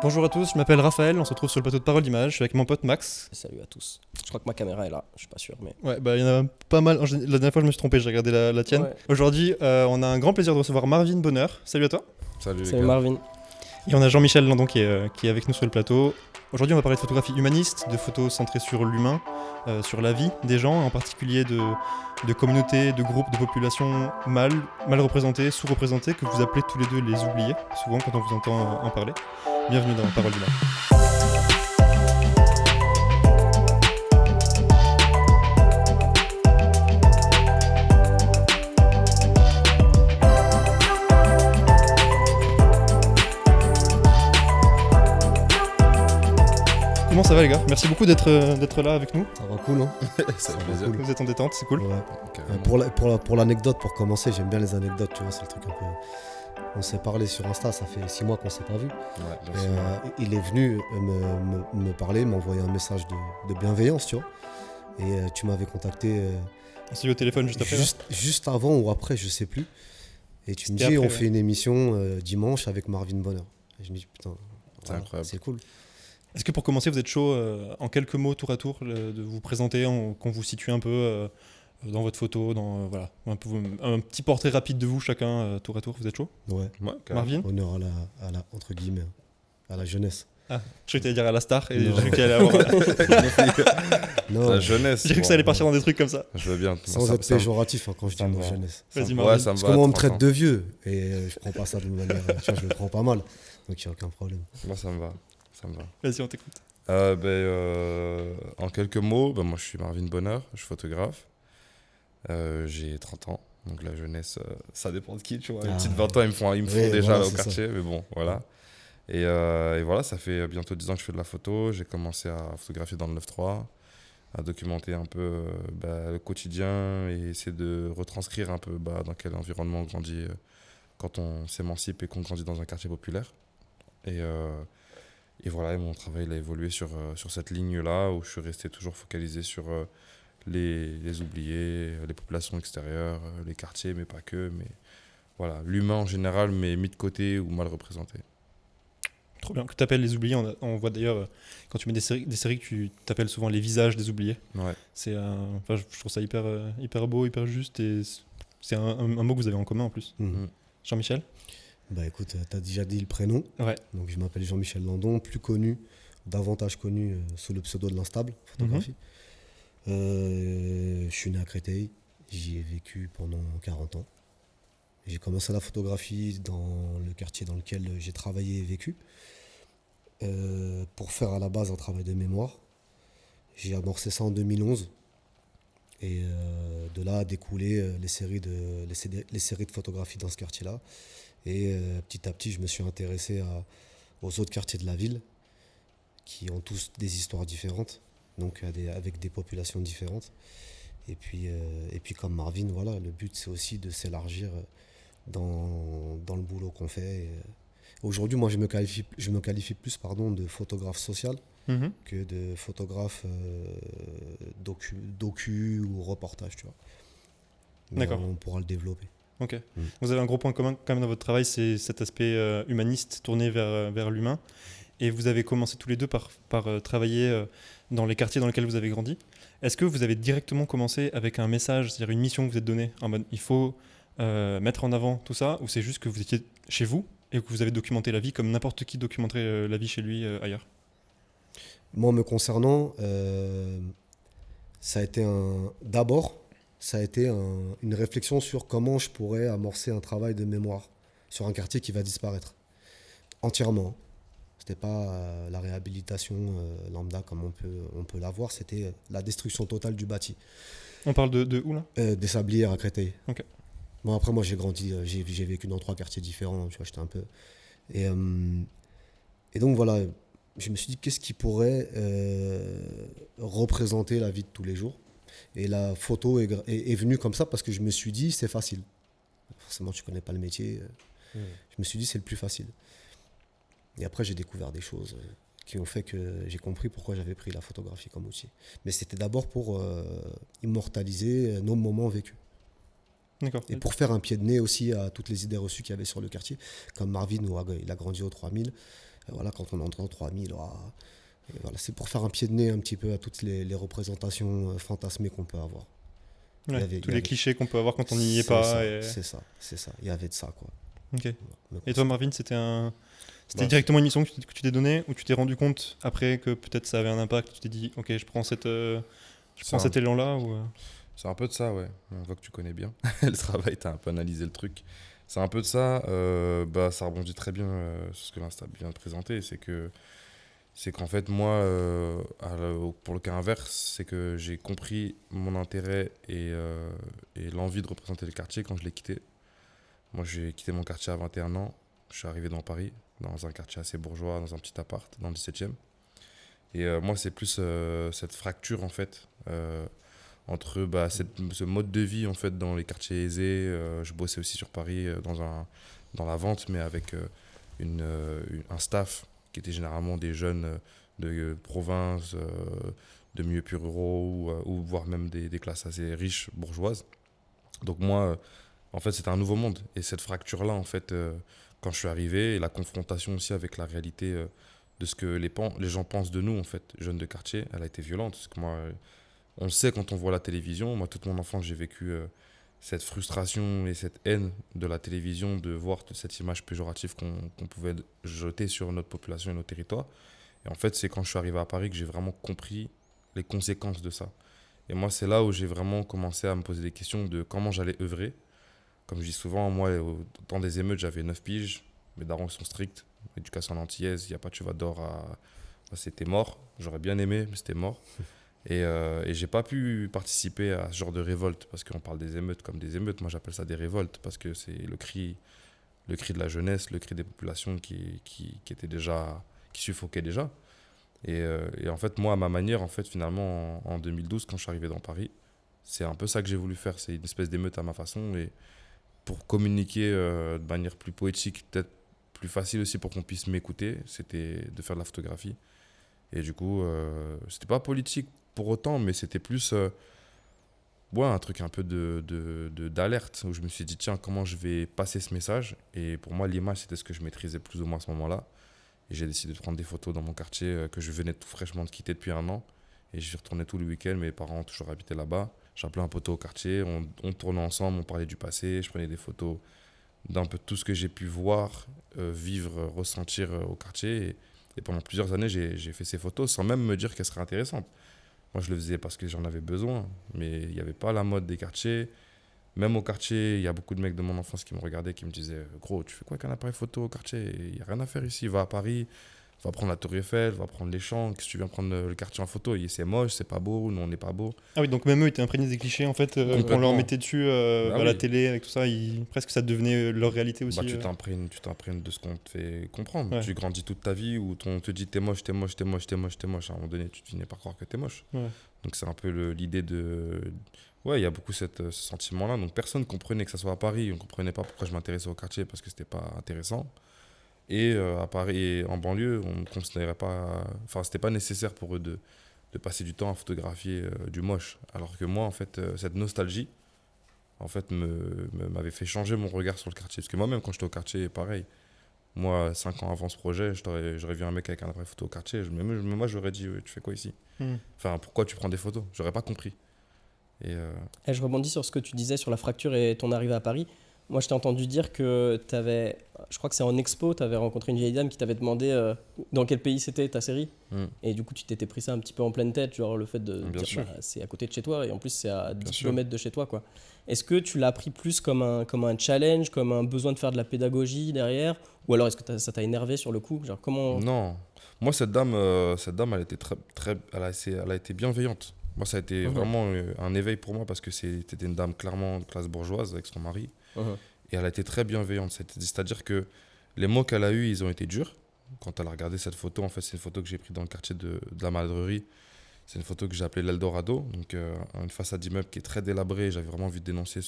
Bonjour à tous, je m'appelle Raphaël, on se retrouve sur le plateau de Parole d'Image, je suis avec mon pote Max. Salut à tous. Je crois que ma caméra est là, je suis pas sûr, mais. Ouais, bah il y en a pas mal. La dernière fois je me suis trompé, j'ai regardé la tienne. Ouais. Aujourd'hui, on a un grand plaisir de recevoir Marvin Bonheur. Salut à toi. Salut les Salut gars. Marvin. Et on a Jean-Michel Landon qui est avec nous sur le plateau. Aujourd'hui, on va parler de photographie humaniste, de photos centrées sur l'humain, sur la vie des gens, en particulier de communautés, de groupes, de populations mal représentées, sous-représentées, que vous appelez tous les deux les oubliés, souvent quand on vous entend en parler. Bienvenue dans Parole d'Image. Comment ça va les gars? Merci beaucoup d'être là avec nous. Ça va cool, hein? Ça va fait plaisir. cool. Vous êtes en détente, c'est cool. Ouais. Carrément. Pour l'anecdote, pour commencer, j'aime bien les anecdotes, tu vois, c'est le truc un peu... On s'est parlé sur Insta, ça fait 6 mois qu'on s'est pas vu. Ouais, bien Et, sûr. il est venu me parler, m'envoyer un message de bienveillance, tu vois. Et tu m'avais contacté On s'est eu au téléphone juste après. juste avant ou après, je sais plus. Et tu me C'était dis, après, on fait une émission dimanche avec Marvin Bonheur. Et je me dis, putain, C'est incroyable. c'est cool. Est-ce que pour commencer, vous êtes chaud en quelques mots tour à tour de vous présenter, qu'on vous situe un peu dans votre photo, dans voilà, un petit portrait rapide de vous chacun tour à tour. Vous êtes chaud? Ouais, Ouais, carrément. Marvin? honneur à la, entre guillemets, à la jeunesse. Ah, je croyais que t'allais dire à la star et Non. j'ai cru qu'il allait avoir. Non, La jeunesse. J'ai cru que ça allait partir dans des trucs comme ça. Je veux bien. sans Ça- être ça me- péjoratif quand je dis ça me mot va. jeunesse. Vas-y, Ouais, Marvin. ça me Parce va. que moi, on me 30 traite ans. de vieux et je prends pas ça de manière. Tu vois, je le prends pas mal. Donc il n'y a aucun problème. Moi, ça me va. Ça me va. Vas-y, on t'écoute. En quelques mots, moi, je suis Marvin Bonheur, je suis photographe. J'ai 30 ans. Donc la jeunesse, ça dépend de qui, tu vois. Les Ah, petites 20 ans, ils me font ouais, déjà voilà, au c'est quartier, mais bon, voilà. Et voilà, ça fait bientôt 10 ans que je fais de la photo. J'ai commencé à photographier dans le 9-3, à documenter un peu le quotidien et essayer de retranscrire un peu dans quel environnement on grandit quand on s'émancipe et qu'on grandit dans un quartier populaire. Et voilà, et mon travail il a évolué sur cette ligne-là où je suis resté toujours focalisé sur les oubliés, les populations extérieures, les quartiers, mais pas que. Mais voilà, l'humain en général, mais mis de côté ou mal représenté. Trop bien. Que tu appelles les oubliés. On voit d'ailleurs, quand tu mets des séries que tu t'appelles souvent les visages des oubliés. Ouais. Enfin, je trouve ça hyper beau, hyper juste et c'est un mot que vous avez en commun en plus. Mhm. Jean-Michel? Bah écoute, t'as déjà dit le prénom. Ouais. Donc je m'appelle Jean-Michel Landon, davantage connu sous le pseudo de l'Instable Photographie. Je suis né à Créteil, j'y ai vécu pendant 40 ans. J'ai commencé la photographie dans le quartier dans lequel j'ai travaillé et vécu pour faire à la base un travail de mémoire. J'ai amorcé ça en 2011 et de là a découlé les séries de photographie dans ce quartier-là. Et petit à petit, je me suis intéressé aux autres quartiers de la ville qui ont tous des histoires différentes, donc avec des populations différentes. Et puis comme Marvin, voilà, le but c'est aussi de s'élargir dans le boulot qu'on fait. Aujourd'hui, moi, je me qualifie plus de photographe social Mhm. que de photographe docu ou reportage, tu vois. Mais D'accord. on pourra le développer. Ok. Vous avez un gros point commun quand même dans votre travail, c'est cet aspect humaniste tourné vers l'humain. Et vous avez commencé tous les deux par travailler dans les quartiers dans lesquels vous avez grandi. Est-ce que vous avez directement commencé avec un message, c'est-à-dire une mission que vous êtes donnée, en mode il faut mettre en avant tout ça, ou c'est juste que vous étiez chez vous et que vous avez documenté la vie comme n'importe qui documenterait la vie chez lui ailleurs? Moi, me concernant, ça a été une réflexion sur comment je pourrais amorcer un travail de mémoire sur un quartier qui va disparaître entièrement. C'était pas la réhabilitation lambda comme on peut l'avoir, c'était la destruction totale du bâti. On parle de où là? Des Sablières à Créteil. Ok. Bon, après, moi, j'ai grandi, j'ai vécu dans 3 quartiers différents, tu vois, j'étais un peu... Et donc, voilà, je me suis dit, qu'est-ce qui pourrait représenter la vie de tous les jours? Et la photo est venue comme ça parce que je me suis dit, c'est facile. Forcément, tu connais pas le métier. Je me suis dit, c'est le plus facile. Et après, j'ai découvert des choses qui ont fait que j'ai compris pourquoi j'avais pris la photographie comme outil. Mais c'était d'abord pour immortaliser nos moments vécus. D'accord. Et pour faire un pied de nez aussi à toutes les idées reçues qu'il y avait sur le quartier, comme Marvin, il a grandi au 3000, Et voilà, quand on entend 3000, et voilà, c'est pour faire un pied de nez un petit peu à toutes les représentations fantasmées qu'on peut avoir. Ouais, il y tous les avait- clichés qu'on peut avoir quand on n'y est C'est pas. ça, Et... c'est ça. Il y avait de ça, quoi. Ok. Donc, Et toi, Marvin, c'était Bah, directement une mission que tu t'es donnée ou tu t'es rendu compte après que peut-être ça avait un impact, tu t'es dit, ok, je prends cet élan-là ou... C'est un peu de ça, ouais. On voit que tu connais bien le travail, tu as un peu analysé le truc. C'est un peu de ça. Ça rebondit très bien sur ce que l'Insta vient de présenter. C'est qu'en fait, moi, pour le cas inverse, c'est que j'ai compris mon intérêt et l'envie de représenter le quartier quand je l'ai quitté. Moi, j'ai quitté mon quartier à 21 ans. Je suis arrivé dans Paris, dans un quartier assez bourgeois, dans un petit appart, dans le 17e. Et moi, c'est plus cette fracture, en fait, entre ce mode de vie, en fait, dans les quartiers aisés. Je bossais aussi sur Paris dans la vente, mais avec un staff qui était généralement des jeunes de province, de milieux plus ruraux, ou voire même des classes assez riches, bourgeoises. Donc moi, en fait, c'était un nouveau monde. Et cette fracture-là, en fait, quand je suis arrivé, et la confrontation aussi avec la réalité de ce que les gens pensent de nous, en fait, jeunes de quartier, elle a été violente. Parce que moi, on le sait quand on voit la télévision. Moi, toute mon enfance, j'ai vécu cette frustration et cette haine de la télévision, de voir toute cette image péjorative qu'on pouvait jeter sur notre population et nos territoires. Et en fait, c'est quand je suis arrivé à Paris que j'ai vraiment compris les conséquences de ça. Et moi, c'est là où j'ai vraiment commencé à me poser des questions de comment j'allais œuvrer. Comme je dis souvent, moi, au temps des émeutes, j'avais 9 piges. Mes darons sont stricts. Éducation en antillaise, il n'y a pas de tu vas dehors c'était mort. J'aurais bien aimé, mais c'était mort. Et j'ai pas pu participer à ce genre de révolte parce qu'on parle des émeutes comme des émeutes. Moi, j'appelle ça des révoltes parce que c'est le cri de la jeunesse, le cri des populations qui était déjà, qui suffoquait déjà. Et en fait, moi, à ma manière, en fait, finalement, en 2012, quand je suis arrivé dans Paris, c'est un peu ça que j'ai voulu faire. C'est une espèce d'émeute à ma façon. Et pour communiquer de manière plus poétique, peut-être plus facile aussi pour qu'on puisse m'écouter, c'était de faire de la photographie. Et du coup, c'était pas politique pour autant, mais c'était plus un truc un peu d'alerte où je me suis dit, tiens, comment je vais passer ce message? Et pour moi, l'image, c'était ce que je maîtrisais plus ou moins à ce moment-là. Et j'ai décidé de prendre des photos dans mon quartier que je venais tout fraîchement de quitter depuis 1 an. Et j'y retournais tout le week-end. Mes parents ont toujours habité là-bas. J'appelais un poteau au quartier. On tournait ensemble, on parlait du passé. Je prenais des photos d'un peu tout ce que j'ai pu voir, vivre, ressentir au quartier. Et pendant plusieurs années, j'ai fait ces photos sans même me dire qu'elles seraient intéressantes. Moi, je le faisais parce que j'en avais besoin. Mais il n'y avait pas la mode des quartiers. Même au quartier, il y a beaucoup de mecs de mon enfance qui me regardaient, qui me disaient « Gros, tu fais quoi avec un appareil photo au quartier? Il n'y a rien à faire ici. Va à Paris, va prendre la Tour Eiffel, va prendre les champs. Qu'est-ce que tu viens prendre le quartier en photo? C'est moche, c'est pas beau, nous on n'est pas beau. » Ah oui, donc même eux étaient imprégnés des clichés en fait, qu'on leur Complètement. mettait dessus Bah à la oui. télé avec tout ça, presque ça devenait leur réalité aussi. Tu t'imprègnes de ce qu'on te fait comprendre. Ouais. Tu grandis toute ta vie où on te dit t'es moche, t'es moche, t'es moche, t'es moche, t'es moche. À un moment donné, tu finis par croire que t'es moche. Ouais. Donc c'est un peu l'idée de... Ouais, il y a beaucoup ce sentiment-là. Donc personne ne comprenait que ça soit à Paris. On ne comprenait pas pourquoi je m'intéressais au quartier parce que c'était pas intéressant. Et à Paris, en banlieue, on ne considérait pas... Enfin, c'était pas nécessaire pour eux de passer du temps à photographier du moche. Alors que moi, en fait, cette nostalgie, en fait, m'avait fait changer mon regard sur le quartier. Parce que moi-même, quand j'étais au quartier, pareil. Moi, 5 ans avant ce projet, j'aurais vu un mec avec un appareil photo au quartier. Moi, j'aurais dit, tu fais quoi ici? Enfin, pourquoi tu prends des photos? J'aurais pas compris. Et Et je rebondis sur ce que tu disais sur la fracture et ton arrivée à Paris. Moi, je t'ai entendu dire que tu avais, je crois que c'est en expo, tu avais rencontré une vieille dame qui t'avait demandé dans quel pays c'était ta série. Et du coup, tu t'étais pris ça un petit peu en pleine tête, genre le fait de Bien dire sûr. c'est à côté de chez toi et en plus c'est à 10 sûr. km de chez toi, quoi. Est-ce que tu l'as pris plus comme un challenge, comme un besoin de faire de la pédagogie derrière, ou alors est-ce que ça t'a énervé sur le coup, genre comment... non. Moi, cette dame, elle était elle a été bienveillante. Moi, ça a été vraiment un éveil pour moi parce que c'était une dame clairement de classe bourgeoise avec son mari. Et elle a été très bienveillante. C'est-à-dire que les mots qu'elle a eus, ils ont été durs. Quand elle a regardé cette photo, en fait, c'est une photo que j'ai prise dans le quartier de la Maladrerie. C'est une photo que j'ai appelée l'Eldorado. Donc, une façade d'immeuble qui est très délabrée. J'avais vraiment envie de dénoncer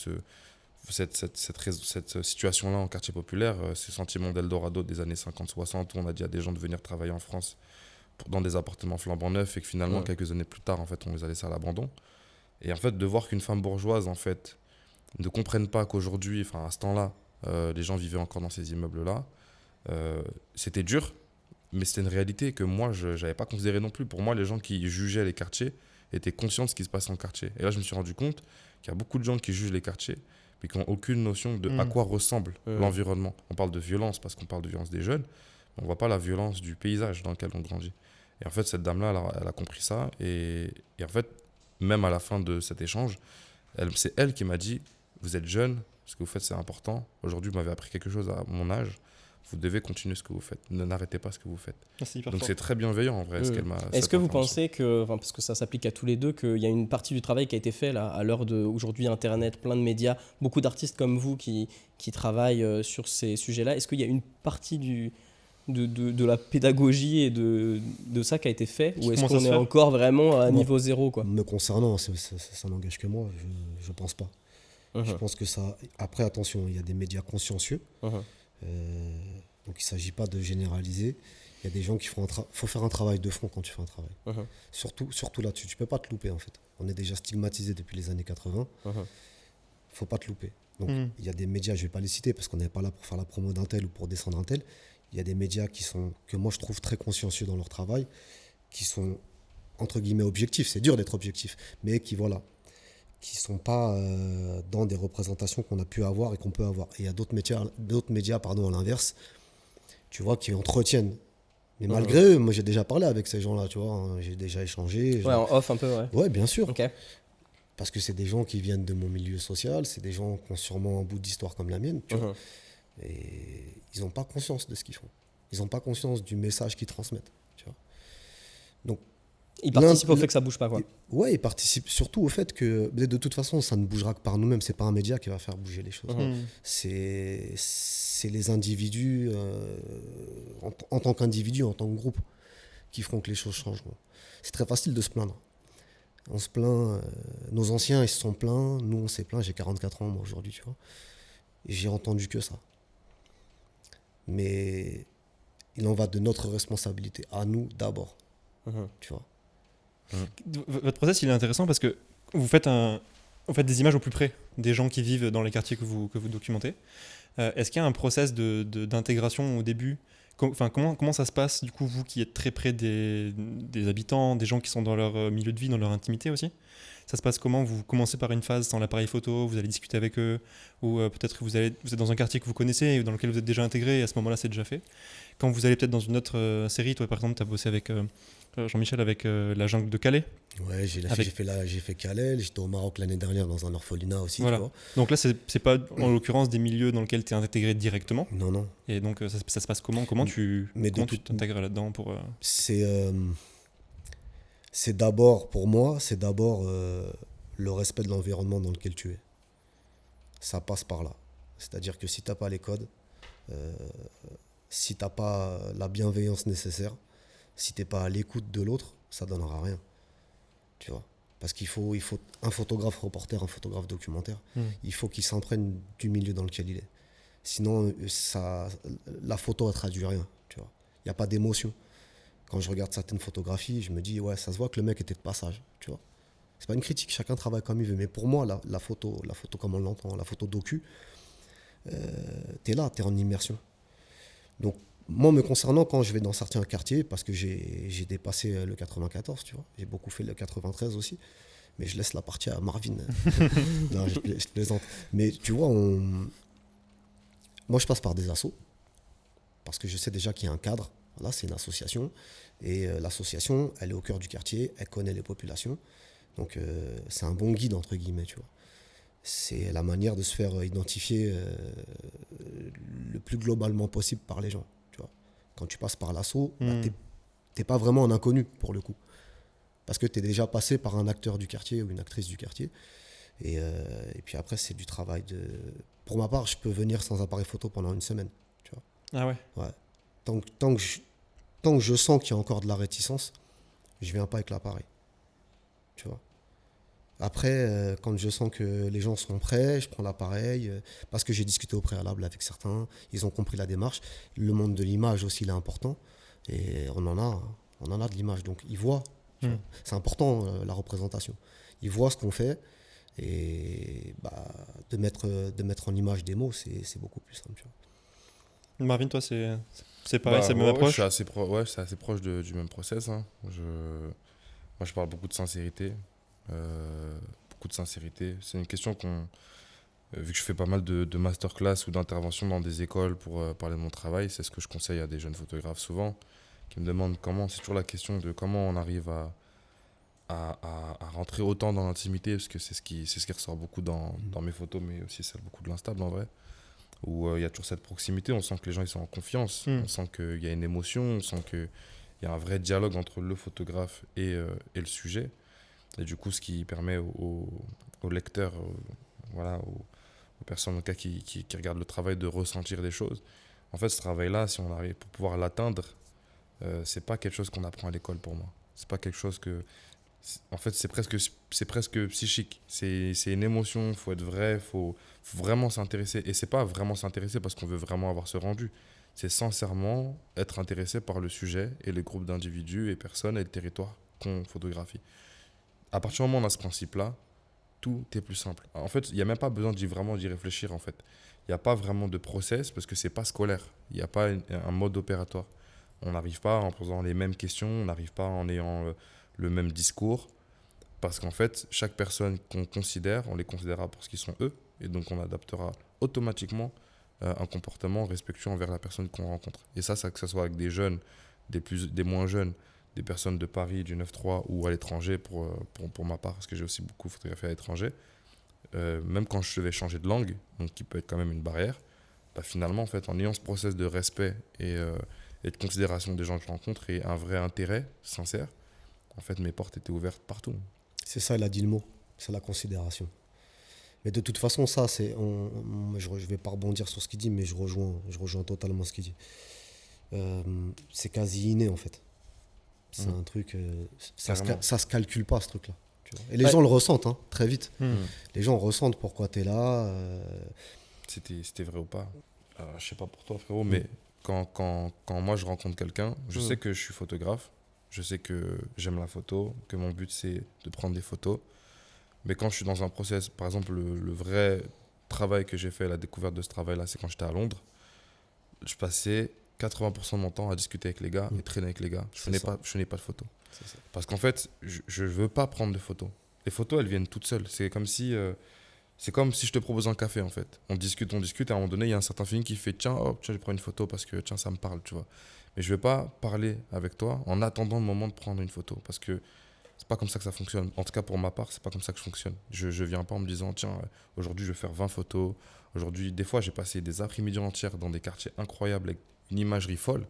cette situation-là en quartier populaire. Ces sentiments d'Eldorado des années 50-60 où on a dit à des gens de venir travailler en France dans des appartements flambant neufs et que finalement, quelques années plus tard, en fait, on les a laissés à l'abandon. Et en fait, de voir qu'une femme bourgeoise, en fait, ne comprenne pas qu'aujourd'hui, enfin à ce temps-là, les gens vivaient encore dans ces immeubles-là, c'était dur. mais c'était une réalité que moi, je n'avais pas considérée non plus. Pour moi, les gens qui jugeaient les quartiers étaient conscients de ce qui se passait en quartier. Et là, je me suis rendu compte qu'il y a beaucoup de gens qui jugent les quartiers, mais qui n'ont aucune notion de à quoi ressemble l'environnement. On parle de violence parce qu'on parle de violence des jeunes, mais on ne voit pas la violence du paysage dans lequel on grandit. Et en fait, cette dame-là, elle a compris ça. Et en fait, même à la fin de cet échange, c'est elle qui m'a dit, vous êtes jeune, ce que vous faites, c'est important. Aujourd'hui, vous m'avez appris quelque chose à mon âge. Vous devez continuer ce que vous faites. N'arrêtez pas ce que vous faites. Donc c'est très bienveillant en vrai. Est-ce que vous pensez que, parce que ça s'applique à tous les deux, qu'il y a une partie du travail qui a été fait là, à l'heure d'aujourd'hui, Internet, plein de médias, beaucoup d'artistes comme vous qui travaillent sur ces sujets-là. Est-ce qu'il y a une partie de la pédagogie et de ça qui a été fait, ou est-ce qu'on est encore vraiment à niveau zéro, quoi? Me concernant, ça n'engage que moi, je pense pas. Je pense que ça... Après, attention, il y a des médias consciencieux. Donc il ne s'agit pas de généraliser. Il y a des gens qui font faut faire un travail de fond quand tu fais un travail. Surtout là-dessus. Tu ne peux pas te louper en fait. On est déjà stigmatisé depuis les années 80. Il ne faut pas te louper. Donc il y a des médias, je ne vais pas les citer parce qu'on n'est pas là pour faire la promo d'un tel ou pour descendre un tel. Il y a des médias que moi je trouve très consciencieux dans leur travail, qui sont entre guillemets objectifs. C'est dur d'être objectif, mais qui sont pas dans des représentations qu'on a pu avoir et qu'on peut avoir. Et il y a d'autres médias à l'inverse, tu vois, qui entretiennent. Mais malgré eux, moi j'ai déjà parlé avec ces gens-là, tu vois, hein, j'ai déjà échangé. Ouais, en off un peu, ouais. Ouais, bien sûr. Okay. Parce que c'est des gens qui viennent de mon milieu social, c'est des gens qui ont sûrement un bout d'histoire comme la mienne, tu vois. Et ils n'ont pas conscience de ce qu'ils font. Ils n'ont pas conscience du message qu'ils transmettent, tu vois. Donc, ils participent au fait que ça ne bouge pas, quoi. Ouais, ils participent surtout au fait que de toute façon, ça ne bougera que par nous-mêmes. Ce n'est pas un média qui va faire bouger les choses. C'est les individus, en tant qu'individus, en tant que groupe, qui feront que les choses changent. C'est très facile de se plaindre. On se plaint, nos anciens, ils se sont plaints, nous, on s'est plaint. J'ai 44 ans, moi, aujourd'hui, tu vois. Et j'ai entendu que ça. Mais il en va de notre responsabilité, à nous d'abord, tu vois. Votre process, il est intéressant parce que vous faites des images au plus près des gens qui vivent dans les quartiers que vous documentez. Est-ce qu'il y a un process d'intégration au début? Comment ça se passe, du coup, vous qui êtes très près des habitants, des gens qui sont dans leur milieu de vie, dans leur intimité aussi? Ça se passe comment? Vous commencez par une phase sans l'appareil photo, vous allez discuter avec eux, ou peut-être que vous êtes dans un quartier que vous connaissez, ou dans lequel vous êtes déjà intégré, et à ce moment-là, c'est déjà fait. Quand vous allez peut-être dans une autre série, toi par exemple, tu as bossé avec Jean-Michel avec La Jungle de Calais. Ouais, j'ai fait Calais, j'étais au Maroc l'année dernière dans un orphelinat aussi. Voilà. Tu vois. Donc là, c'est pas en l'occurrence des milieux dans lesquels tu es intégré directement. Non. Et donc ça se passe comment? Comment tu t'intègres là-dedans pour... C'est d'abord, pour moi, le respect de l'environnement dans lequel tu es. Ça passe par là. C'est-à-dire que si tu n'as pas les codes, si tu n'as pas la bienveillance nécessaire, si tu n'es pas à l'écoute de l'autre, ça ne donnera rien. Tu vois. Parce qu'il faut un photographe reporter, un photographe documentaire, il faut qu'il s'imprègne du milieu dans lequel il est. Sinon, la photo ne traduit rien. Tu vois. Il n'y a pas d'émotion. Quand je regarde certaines photographies, je me dis, ouais, ça se voit que le mec était de passage. Tu vois. C'est pas une critique, chacun travaille comme il veut. Mais pour moi, la photo comme on l'entend, la photo docu, t'es là, t'es en immersion. Donc, moi, me concernant, quand je vais dans certains quartiers, parce que j'ai dépassé le 94, tu vois, j'ai beaucoup fait le 93 aussi, mais je laisse la partie à Marvin. Non, je plaisante. Mais tu vois, moi, je passe par des assos, parce que je sais déjà qu'il y a un cadre. Là, c'est une association, et l'association, elle est au cœur du quartier, elle connaît les populations, donc c'est un bon guide, entre guillemets, tu vois. C'est la manière de se faire identifier le plus globalement possible par les gens, tu vois. Quand tu passes par l'asso, t'es pas vraiment un inconnu, pour le coup, parce que t'es déjà passé par un acteur du quartier ou une actrice du quartier, et puis après, c'est du travail de... Pour ma part, je peux venir sans appareil photo pendant une semaine, tu vois. Ah ouais? Ouais. Tant que je sens qu'il y a encore de la réticence, je viens pas avec l'appareil. Tu vois. Après, quand je sens que les gens sont prêts, je prends l'appareil, parce que j'ai discuté au préalable avec certains, ils ont compris la démarche. Le monde de l'image aussi, il est important, et on en a de l'image, donc ils voient. C'est important, la représentation. Ils voient ce qu'on fait, et de mettre en image des mots, c'est beaucoup plus simple. Tu vois. Marvin, toi, C'est pareil, c'est la même Ouais, approche? je suis assez proche du même process, hein. Moi, je parle beaucoup de sincérité. Beaucoup de sincérité. C'est une question vu que je fais pas mal de masterclass ou d'interventions dans des écoles pour parler de mon travail, c'est ce que je conseille à des jeunes photographes souvent, qui me demandent c'est toujours la question de comment on arrive à rentrer autant dans l'intimité, parce que c'est ce qui ressort beaucoup dans mes photos, mais aussi c'est beaucoup de l'instable en vrai, où il y a toujours cette proximité, on sent que les gens ils sont en confiance, on sent qu'il y a une émotion, on sent qu'il y a un vrai dialogue entre le photographe et le sujet, et du coup ce qui permet aux lecteurs, voilà, aux personnes en tout cas, qui regardent le travail de ressentir des choses. En fait, ce travail-là, si on arrive pour pouvoir l'atteindre, c'est pas quelque chose qu'on apprend à l'école pour moi. C'est pas quelque chose en fait, c'est presque psychique. C'est une émotion, il faut être vrai, faut vraiment s'intéresser. Et c'est pas vraiment s'intéresser parce qu'on veut vraiment avoir ce rendu. C'est sincèrement être intéressé par le sujet et le groupe d'individus et personnes et le territoire qu'on photographie. À partir du moment où on a ce principe-là, tout est plus simple. En fait, il n'y a même pas besoin vraiment d'y réfléchir, en fait. Il n'y a pas vraiment de process parce que c'est pas scolaire. Il n'y a pas un mode opératoire. On n'arrive pas en posant les mêmes questions, on n'arrive pas en ayant le même discours. Parce qu'en fait, chaque personne qu'on considère, on les considérera pour ce qu'ils sont eux. Et donc, on adaptera automatiquement un comportement respectueux envers la personne qu'on rencontre. Et ça que ce soit avec des jeunes, des moins jeunes, des personnes de Paris, du 9-3 ou à l'étranger pour ma part, parce que j'ai aussi beaucoup photographié à l'étranger. Même quand je vais changer de langue, donc qui peut être quand même une barrière, bah finalement, en fait, en ayant ce process de respect et de considération des gens que je rencontre et un vrai intérêt sincère, en fait, mes portes étaient ouvertes partout. C'est ça, il a dit le mot, c'est la considération. Mais de toute façon, ça, je ne vais pas rebondir sur ce qu'il dit, mais je rejoins totalement ce qu'il dit. C'est quasi inné, en fait. C'est un truc, ça se calcule pas, ce truc-là. Et les gens le ressentent, hein, très vite. Les gens ressentent pourquoi tu es là. C'était vrai ou pas. Je sais pas pour toi, frérot, mais quand moi je rencontre quelqu'un, je sais que je suis photographe, je sais que j'aime la photo, que mon but c'est de prendre des photos. Mais quand je suis dans un process, par exemple, le vrai travail que j'ai fait, la découverte de ce travail-là, c'est quand j'étais à Londres. Je passais 80% de mon temps à discuter avec les gars et traîner avec les gars. Je n'ai pas de photos. Parce qu'en fait, je ne veux pas prendre de photos. Les photos, elles viennent toutes seules. C'est comme si je te propose un café, en fait. On discute, et à un moment donné, il y a un certain feeling qui fait tiens, je prends une photo parce que tiens, ça me parle, tu vois. Mais je ne vais pas parler avec toi en attendant le moment de prendre une photo. Parce que c'est pas comme ça que ça fonctionne. En tout cas, pour ma part, c'est pas comme ça que je fonctionne. Je viens pas en me disant tiens, aujourd'hui, je vais faire 20 photos. Aujourd'hui, des fois, j'ai passé des après-midi entières dans des quartiers incroyables avec une imagerie folle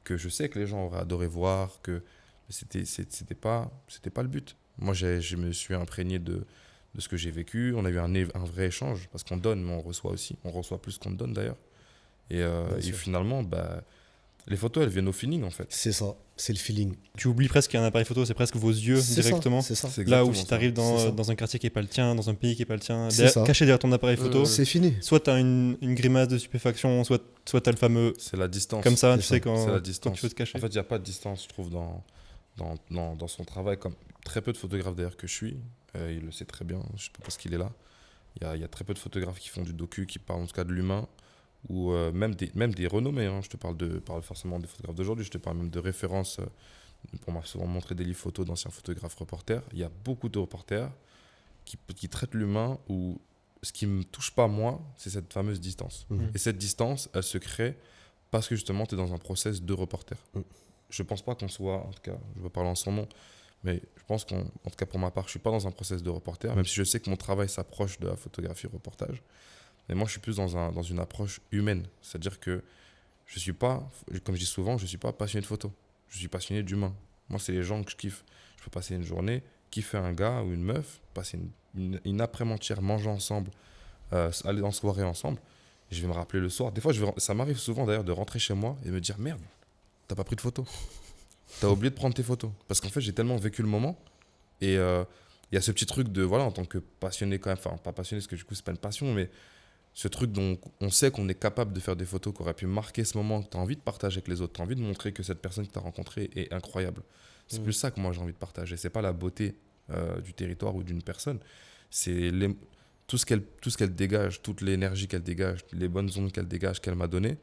que je sais que les gens auraient adoré voir, que c'était pas le but. Moi, je me suis imprégné de ce que j'ai vécu. On a eu un vrai échange parce qu'on donne, mais on reçoit aussi. On reçoit plus qu'on ne donne d'ailleurs. Et finalement, les photos, elles viennent au feeling en fait. C'est ça, c'est le feeling. Tu oublies presque qu'il y a un appareil photo, c'est presque vos yeux directement. C'est ça. Là où si tu arrives dans un quartier qui n'est pas le tien, dans un pays qui n'est pas le tien, caché derrière ton appareil photo, c'est fini. Soit tu as une grimace de stupéfaction, soit tu as le fameux. C'est la distance. Comme ça, tu sais, quand tu veux te cacher. En fait, il n'y a pas de distance, je trouve, dans son travail. Comme très peu de photographes d'ailleurs que je suis, il le sait très bien, je ne sais pas parce qu'il est là. Il y a très peu de photographes qui font du docu, qui parlent en tout cas de l'humain. Ou même des renommés, hein. Je te parle forcément des photographes d'aujourd'hui, je te parle même de références pour m'a souvent montré des livres photos d'anciens photographes reporters. Il y a beaucoup de reporters qui traitent l'humain où ce qui me touche pas moi, c'est cette fameuse distance. Et cette distance, elle se crée parce que justement tu es dans un process de reporter. Je pense pas qu'on soit, en tout cas, je veux parler en son nom, mais je pense en tout cas pour ma part, je suis pas dans un process de reporter, même si je sais que mon travail s'approche de la photographie reportage. Mais moi, je suis plus dans une approche humaine. C'est-à-dire que je suis pas, comme je dis souvent, je ne suis pas passionné de photo. Je suis passionné d'humain. Moi, c'est les gens que je kiffe. Je peux passer une journée, kiffer un gars ou une meuf, passer une après-midi entière, manger ensemble, aller en soirée ensemble. Et je vais me rappeler le soir. Des fois, ça m'arrive souvent d'ailleurs de rentrer chez moi et me dire merde, t'as pas pris de photos. T'as oublié de prendre tes photos. Parce qu'en fait, j'ai tellement vécu le moment. Et il y a ce petit truc de, voilà, en tant que passionné quand même, enfin, pas passionné parce que du coup, c'est pas une passion, mais ce truc dont on sait qu'on est capable de faire des photos qui auraient pu marquer ce moment que tu as envie de partager avec les autres, tu as envie de montrer que cette personne que tu as rencontrée est incroyable. C'est plus ça que moi j'ai envie de partager. C'est pas la beauté du territoire ou d'une personne. C'est tout ce qu'elle dégage, toute l'énergie qu'elle dégage, les bonnes ondes qu'elle dégage, qu'elle m'a donné.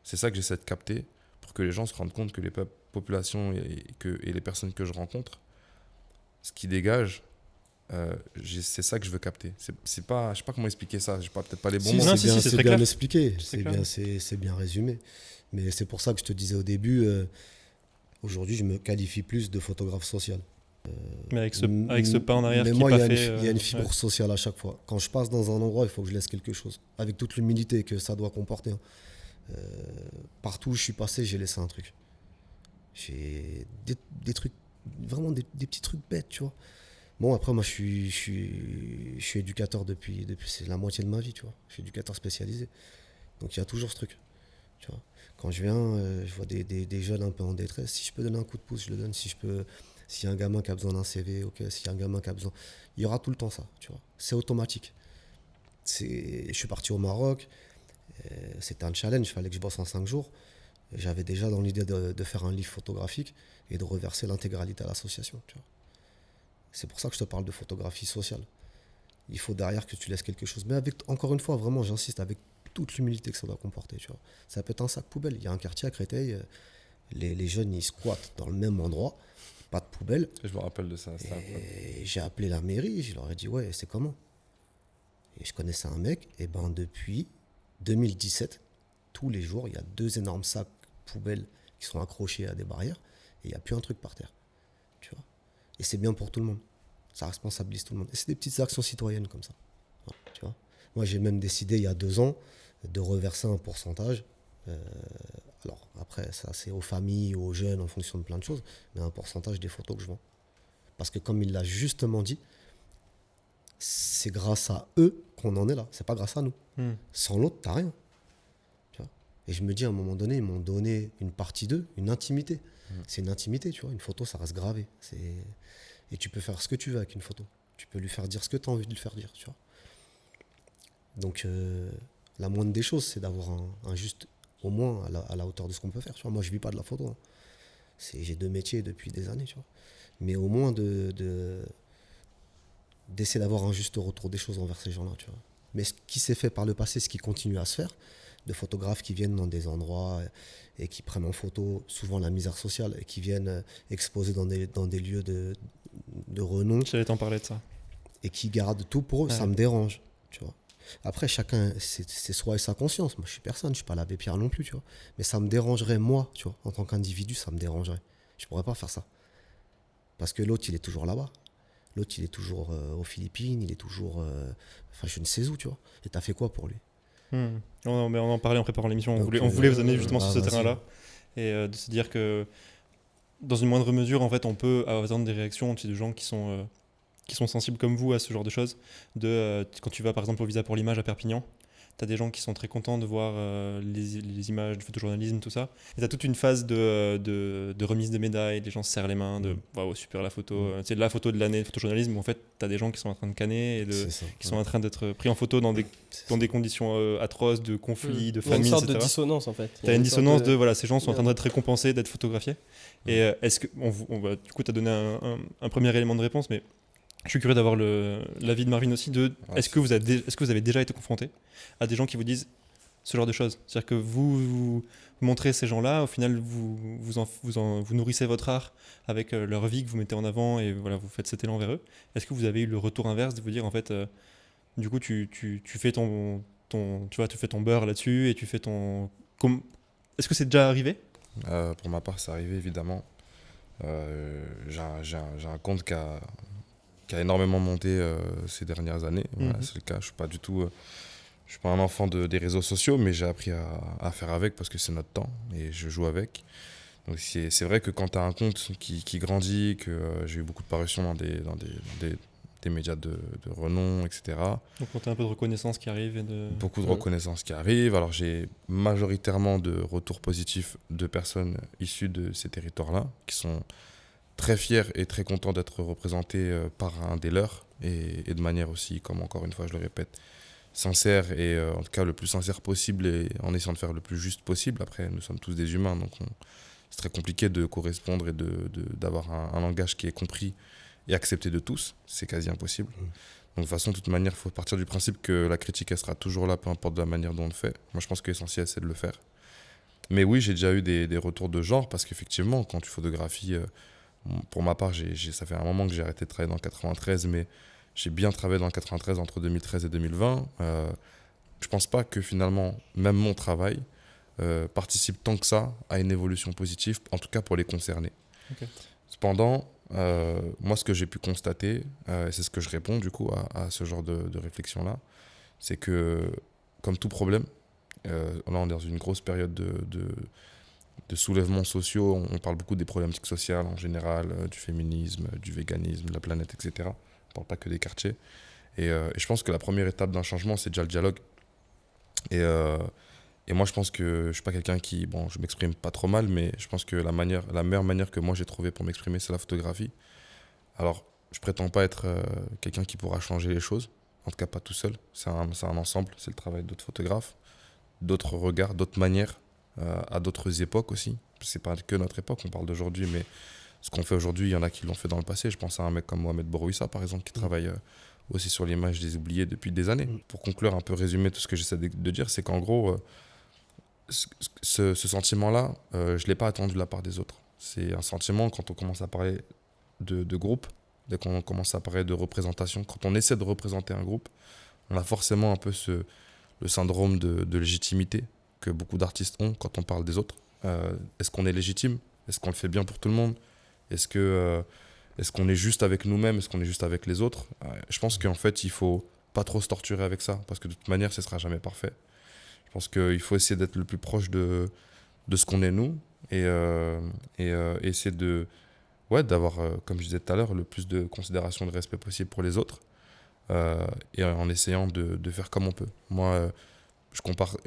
C'est ça que j'essaie de capter pour que les gens se rendent compte que les populations et les personnes que je rencontre, ce qui dégage, c'est ça que je veux capter. C'est pas, je sais pas comment expliquer ça, j'ai peut-être pas les bons mots. C'est très bien clair. expliqué, clair. c'est bien résumé. Mais c'est pour ça que je te disais au début, aujourd'hui je me qualifie plus de photographe social. Mais avec ce pas en arrière mais qui moi, est il pas y a fait. il y a une fibre sociale à chaque fois. Quand je passe dans un endroit, il faut que je laisse quelque chose, avec toute l'humilité que ça doit comporter. Hein. Partout où je suis passé, j'ai laissé un truc. J'ai des trucs, vraiment des petits trucs bêtes, tu vois. Bon, après, moi, je suis éducateur depuis c'est la moitié de ma vie, tu vois. Je suis éducateur spécialisé. Donc, il y a toujours ce truc, tu vois. Quand je viens, je vois des jeunes un peu en détresse. Si je peux donner un coup de pouce, je le donne. S'il y a un gamin qui a besoin d'un CV, ok. S'il y a un gamin qui a besoin... Il y aura tout le temps ça, tu vois. C'est automatique. Je suis parti au Maroc. C'était un challenge. Il fallait que je bosse en 5 jours. J'avais déjà dans l'idée de faire un livre photographique et de reverser l'intégralité à l'association, tu vois. C'est pour ça que je te parle de photographie sociale. Il faut derrière que tu laisses quelque chose. Mais encore une fois, vraiment, j'insiste, avec toute l'humilité que ça doit comporter, tu vois. Ça peut être un sac poubelle. Il y a un quartier à Créteil, les jeunes, ils squattent dans le même endroit, pas de poubelle. Je me rappelle de ça. Et j'ai appelé la mairie, je leur ai dit, ouais, c'est comment? Et je connaissais un mec, et ben depuis 2017, tous les jours, il y a 2 énormes sacs poubelles qui sont accrochés à des barrières, et il n'y a plus un truc par terre, tu vois. Et c'est bien pour tout le monde. Ça responsabilise tout le monde. Et c'est des petites actions citoyennes comme ça. Ouais, tu vois. Moi, j'ai même décidé il y a 2 ans de reverser un pourcentage. Alors après, ça c'est aux familles, aux jeunes, en fonction de plein de choses, mais un pourcentage des photos que je vends. Parce que comme il l'a justement dit, c'est grâce à eux qu'on en est là. C'est pas grâce à nous. Sans l'autre, t'as rien. Tu vois. Et je me dis à un moment donné, ils m'ont donné une partie d'eux, une intimité. C'est une intimité, tu vois. Une photo, ça reste gravé. Et tu peux faire ce que tu veux avec une photo. Tu peux lui faire dire ce que tu as envie de lui faire dire, tu vois. Donc, la moindre des choses, c'est d'avoir un juste, au moins à la hauteur de ce qu'on peut faire. Tu vois. Moi, je ne vis pas de la photo. Hein. J'ai 2 métiers depuis des années, tu vois. Mais au moins d'essayer d'avoir un juste retour des choses envers ces gens-là, tu vois. Mais ce qui s'est fait par le passé, ce qui continue à se faire, de photographes qui viennent dans des endroits et qui prennent en photo souvent la misère sociale et qui viennent exposer dans des lieux de renom. J'allais t'en parler de ça. Et qui gardent tout pour eux, ça me dérange, tu vois. Après, chacun, c'est soi et sa conscience. Moi, je suis personne, je suis pas l'abbé Pierre non plus, tu vois. Mais ça me dérangerait, moi, tu vois, en tant qu'individu, ça me dérangerait. Je pourrais pas faire ça. Parce que l'autre, il est toujours là-bas. L'autre, il est toujours aux Philippines, il est toujours... Enfin, je ne sais où, tu vois. Et t'as fait quoi pour lui? On en parlait en préparant l'émission. Donc, on voulait vous amener justement sur ce vas-y. terrain-là. Et de se dire que, dans une moindre mesure, en fait, on peut avoir des réactions de gens qui sont sensibles comme vous à ce genre de choses. Quand tu vas, par exemple, au Visa pour l'image à Perpignan, tu as des gens qui sont très contents de voir les images du photojournalisme, tout ça. Et tu as toute une phase de remise de médailles, les gens se serrent les mains, waouh, super la photo. C'est la photo de l'année de photojournalisme où en fait, tu as des gens qui sont en train de canner et qui sont en train d'être pris en photo dans des conditions atroces, de conflits, de Il y a une famine, sorte de etc. dissonance en fait. Tu as une dissonance de voilà, ces gens sont en train d'être récompensés, d'être photographiés. Et est-ce que, du coup, tu as donné un premier élément de réponse, mais je suis curieux d'avoir l'avis de Marvin aussi. Est-ce que vous avez déjà été confronté à des gens qui vous disent ce genre de choses? C'est-à-dire que vous montrez ces gens-là, au final, vous nourrissez votre art avec leur vie que vous mettez en avant et voilà, vous faites cet élan vers eux. Est-ce que vous avez eu le retour inverse de vous dire, en fait, du coup, tu fais tu fais ton beurre là-dessus et tu fais ton... Est-ce que c'est déjà arrivé? Pour ma part, c'est arrivé, évidemment. J'ai un compte qui a énormément monté ces dernières années. Voilà, c'est le cas. Je suis pas un enfant des réseaux sociaux, mais j'ai appris à faire avec parce que c'est notre temps et je joue avec. Donc c'est vrai que quand tu as un compte qui grandit, que j'ai eu beaucoup de parutions dans des médias de renom, etc. Donc quand tu as un peu de reconnaissance qui arrive. Beaucoup de reconnaissance qui arrive. Alors j'ai majoritairement de retours positifs de personnes issues de ces territoires-là qui sont très fiers et très contents d'être représentés par un des leurs et de manière aussi, comme encore une fois je le répète, sincère et en tout cas le plus sincère possible et en essayant de faire le plus juste possible. Après, nous sommes tous des humains, donc c'est très compliqué de correspondre et d'avoir un langage qui est compris et accepté de tous. C'est quasi impossible. Donc de toute façon, de toute manière, il faut partir du principe que la critique, elle sera toujours là, peu importe de la manière dont on le fait. Moi, je pense que l'essentiel, c'est de le faire. Mais oui, j'ai déjà eu des retours de genre parce qu'effectivement, quand tu photographies, pour ma part, ça fait un moment que j'ai arrêté de travailler dans le 93, mais j'ai bien travaillé dans le 93 entre 2013 et 2020. Je pense pas que finalement, même mon travail participe tant que ça à une évolution positive, en tout cas pour les concernés. Ok. Cependant, moi, ce que j'ai pu constater, et c'est ce que je réponds du coup à ce genre de réflexion-là, c'est que, comme tout problème, là on est dans une grosse période de soulèvements sociaux, on parle beaucoup des problématiques sociales en général, du féminisme, du véganisme, de la planète, etc. On parle pas que des quartiers. Et je pense que la première étape d'un changement, c'est déjà le dialogue. Et moi, je pense que je suis pas quelqu'un qui... Bon, je m'exprime pas trop mal, mais je pense que la meilleure manière que moi j'ai trouvé pour m'exprimer, c'est la photographie. Alors, je prétends pas être quelqu'un qui pourra changer les choses. En tout cas, pas tout seul. C'est un ensemble. C'est le travail d'autres photographes, d'autres regards, d'autres manières, à d'autres époques aussi. C'est pas que notre époque, on parle d'aujourd'hui, mais ce qu'on fait aujourd'hui, il y en a qui l'ont fait dans le passé. Je pense à un mec comme Mohamed Bourouissa, par exemple, qui travaille aussi sur l'image des oubliés depuis des années. Pour conclure, un peu résumer tout ce que j'essaie de dire, c'est qu'en gros, ce sentiment-là, je ne l'ai pas attendu de la part des autres. C'est un sentiment quand on commence à parler de groupe, dès qu'on commence à parler de représentation, quand on essaie de représenter un groupe, on a forcément un peu le syndrome de légitimité que beaucoup d'artistes ont quand on parle des autres. Est-ce qu'on est légitime? Est-ce qu'on le fait bien pour tout le monde? Est-ce qu'on est juste avec nous-mêmes? Est-ce qu'on est juste avec les autres? Je pense qu'en fait, il ne faut pas trop se torturer avec ça, parce que de toute manière, ce ne sera jamais parfait. Je pense qu'il faut essayer d'être le plus proche de ce qu'on est nous, et essayer d'avoir, comme je disais tout à l'heure, le plus de considération, de respect possible pour les autres, et en essayant de faire comme on peut. Moi, je compare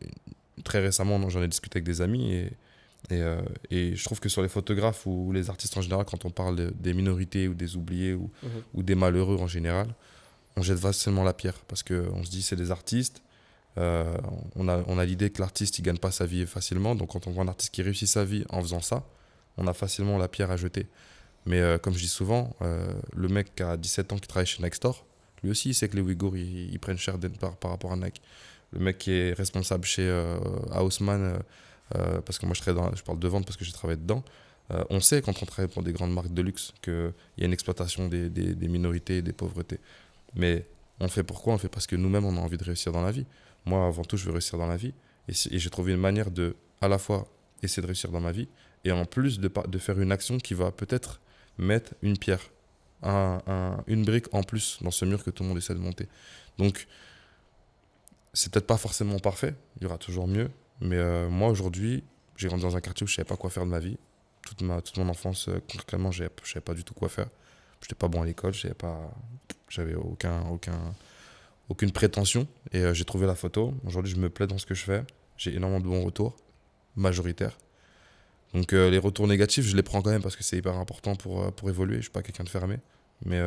très récemment, j'en ai discuté avec des amis, et je trouve que sur les photographes ou les artistes en général, quand on parle des minorités ou des oubliés ou des malheureux en général, on jette facilement la pierre, parce qu'on se dit c'est des artistes. On a l'idée que l'artiste il gagne pas sa vie facilement, donc quand on voit un artiste qui réussit sa vie en faisant ça, on a facilement la pierre à jeter. Mais comme je dis souvent, le mec qui a 17 ans qui travaille chez Nike Store, lui aussi il sait que les Ouïghours ils prennent cher par rapport à Nike. Le mec qui est responsable chez Haussmann, parce que moi je parle de vente parce que j'ai travaillé dedans, on sait quand on travaille pour des grandes marques de luxe qu'il y a une exploitation des minorités et des pauvretés. Mais on fait pourquoi? On fait parce que nous-mêmes on a envie de réussir dans la vie. Moi, avant tout, je veux réussir dans la vie. Et j'ai trouvé une manière de, à la fois, essayer de réussir dans ma vie, et en plus de faire une action qui va peut-être mettre une pierre, une brique en plus dans ce mur que tout le monde essaie de monter. Donc, c'est peut-être pas forcément parfait, il y aura toujours mieux. Mais moi, aujourd'hui, j'ai grandi dans un quartier où je savais pas quoi faire de ma vie. Toute mon enfance, concrètement, je savais pas du tout quoi faire. Je n'étais pas bon à l'école, j'avais aucune prétention, et j'ai trouvé la photo. Aujourd'hui, je me plais dans ce que je fais. J'ai énormément de bons retours, majoritaires. Donc les retours négatifs, je les prends quand même parce que c'est hyper important pour évoluer. Je suis pas quelqu'un de fermé. Mais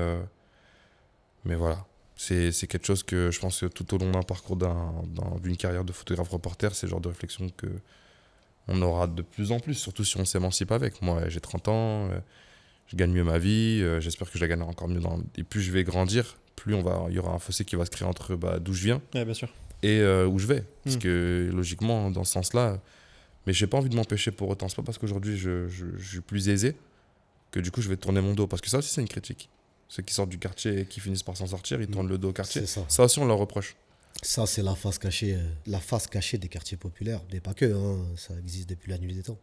voilà, c'est quelque chose que je pense que tout au long d'un parcours d'une carrière de photographe reporter, c'est le genre de réflexion qu'on aura de plus en plus, surtout si on s'émancipe avec. Moi, j'ai 30 ans, je gagne mieux ma vie, j'espère que je la gagnerai encore mieux. Et plus je vais grandir, plus il y aura un fossé qui va se créer entre d'où je viens Ouais, bien sûr. et où je vais. Parce que logiquement, dans ce sens-là, mais j'ai pas envie de m'empêcher pour autant. C'est pas parce qu'aujourd'hui je suis plus aisé que du coup je vais tourner mon dos. Parce que ça aussi, c'est une critique. Ceux qui sortent du quartier et qui finissent par s'en sortir, ils tournent le dos au quartier. C'est ça. Ça aussi, on leur reproche. Ça, c'est la face cachée des quartiers populaires. Mais pas que, hein, ça existe depuis la nuit des temps.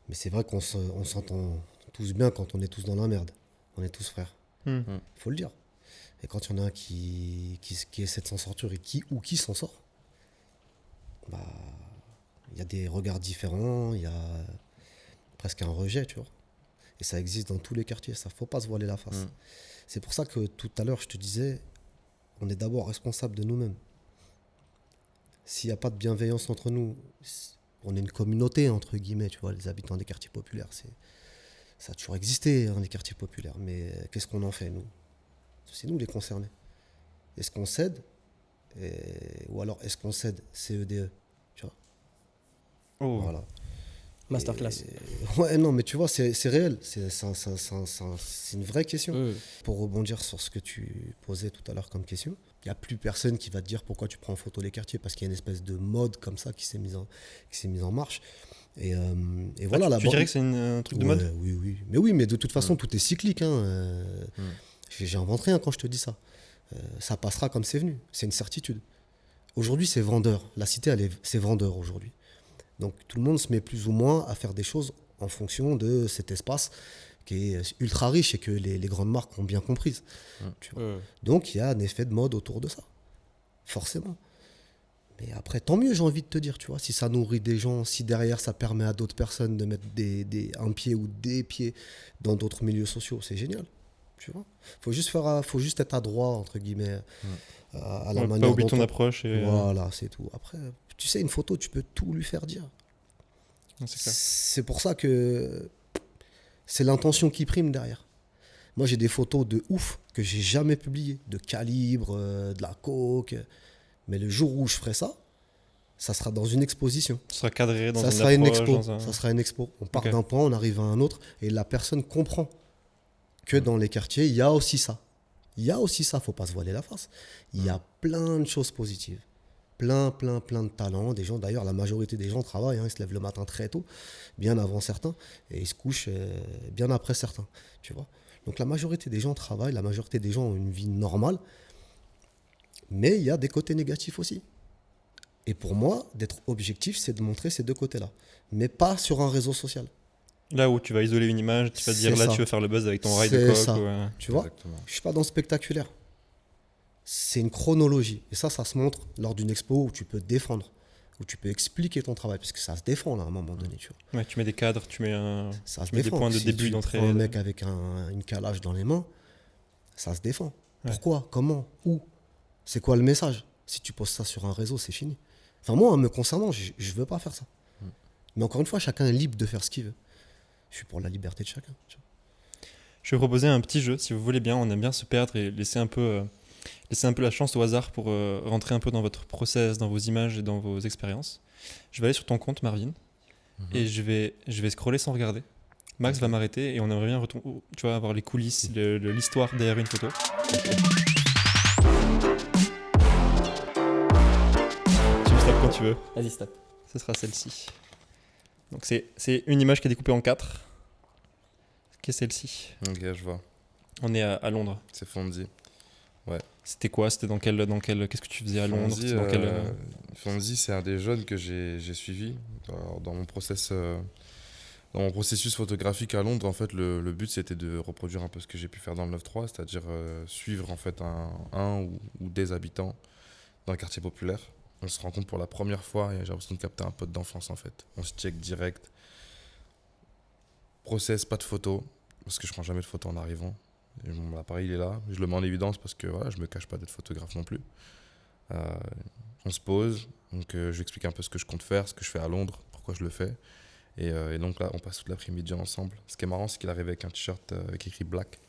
Mais c'est vrai qu'on s'entend tous bien quand on est tous dans la merde. On est tous frères. Il faut le dire. Et quand il y en a un qui essaie de s'en sortir et qui s'en sort, bah, il y a des regards différents, il y a presque un rejet, tu vois. Et ça existe dans tous les quartiers, ça, faut pas se voiler la face. C'est pour ça que tout à l'heure, je te disais, on est d'abord responsable de nous-mêmes. S'il n'y a pas de bienveillance entre nous, on est une communauté, entre guillemets, tu vois, les habitants des quartiers populaires, ça a toujours existé, hein, les quartiers populaires, mais qu'est-ce qu'on en fait, nous? C'est nous les concernés. Est-ce qu'on cède ou alors est-ce qu'on cède CEDE, tu vois? Oh. Voilà. Masterclass. Ouais, non, mais tu vois, c'est réel. C'est une vraie question. Pour rebondir sur ce que tu posais tout à l'heure comme question, il n'y a plus personne qui va te dire pourquoi tu prends en photo les quartiers, parce qu'il y a une espèce de mode comme ça qui s'est mise en marche. Et voilà, tu dirais que c'est un truc de mode? Oui. Mais de toute façon, tout est cyclique. J'invente rien quand je te dis ça. Ça passera comme c'est venu. C'est une certitude. Aujourd'hui, c'est vendeur. La cité, c'est vendeur aujourd'hui. Donc, tout le monde se met plus ou moins à faire des choses en fonction de cet espace qui est ultra riche et que les grandes marques ont bien comprise. Tu vois. Donc, il y a un effet de mode autour de ça. Forcément. Mais après, tant mieux, j'ai envie de te dire, tu vois, si ça nourrit des gens, si derrière ça permet à d'autres personnes de mettre un pied ou des pieds dans d'autres milieux sociaux, c'est génial. Tu vois, faut juste être adroit, entre guillemets, à la manière pas oublier dont ton approche. Voilà, c'est tout. Après, tu sais, une photo, tu peux tout lui faire dire. C'est clair. C'est pour ça que c'est l'intention qui prime derrière. Moi, j'ai des photos de ouf que j'ai jamais publiées, de calibre, de la coke. Mais le jour où je ferai ça, ça sera dans une exposition. Ça sera cadré dans ça une sera approche, une expo. dans un... Ça sera une expo. On part Ok. d'un point, on arrive à un autre, et la personne comprend que dans les quartiers, il y a aussi ça. Il y a aussi ça, faut pas se voiler la face. Il y a plein de choses positives. Plein de talents. Des gens, d'ailleurs, la majorité des gens travaillent. Ils se lèvent le matin très tôt, bien avant certains, et ils se couchent bien après certains. Tu vois. Donc la majorité des gens travaillent, la majorité des gens ont une vie normale, mais il y a des côtés négatifs aussi. Et pour moi, d'être objectif, c'est de montrer ces deux côtés-là, mais pas sur un réseau social. Là où tu vas isoler une image, tu vas dire C'est là ça. tu veux faire le buzz avec ton rail C'est de coque. ça. Ou, Tu vois, Exactement. je suis pas dans le spectaculaire. C'est une chronologie. Et ça se montre lors d'une expo où tu peux défendre, où tu peux expliquer ton travail, parce que ça se défend là, à un moment donné. Tu vois. Ouais, tu mets des cadres, tu mets, Ça se tu mets des défend. points de Si début, tu d'entrée. prends un mec avec une calage dans les mains, ça se défend. Ouais. Pourquoi? Comment? Où? C'est quoi le message? Si tu poses ça sur un réseau, c'est fini. Enfin, moi, me concernant, je veux pas faire ça. Mais encore une fois, chacun est libre de faire ce qu'il veut. Je suis pour la liberté de chacun. Tu vois. Je vais proposer un petit jeu, si vous voulez bien. On aime bien se perdre et laisser un peu la chance au hasard pour rentrer un peu dans votre process, dans vos images et dans vos expériences. Je vais aller sur ton compte, Marvin, et je vais scroller sans regarder. Max va m'arrêter et on aimerait bien tu vois, avoir les coulisses, l'histoire derrière une photo. Tu me stoppes quand tu veux. Vas-y, stop. Ce sera celle-ci. Donc c'est une image qui est découpée en 4. Qu'est-ce que celle-ci? Ok, je vois. On est à Londres. C'est Fonzie. C'était quoi? C'était dans quel qu'est-ce que tu faisais à Londres? Fonzie, C'était dans quel, Fonzie, c'est un des jeunes que j'ai suivi dans mon processus photographique à Londres. En fait, le but c'était de reproduire un peu ce que j'ai pu faire dans le 9-3, c'est-à-dire suivre en fait un ou des habitants d'un quartier populaire. On se rencontre pour la première fois et j'ai l'impression de capter un pote d'enfance en fait. On se check direct. Process, pas de photo, parce que je prends jamais de photo en arrivant. Et mon appareil il est là, je le mets en évidence parce que voilà, je me cache pas d'être photographe non plus. On se pose, donc je lui explique un peu ce que je compte faire, ce que je fais à Londres, pourquoi je le fais. Et donc là, on passe toute l'après-midi ensemble. Ce qui est marrant, c'est qu'il arrive avec un t-shirt avec écrit black.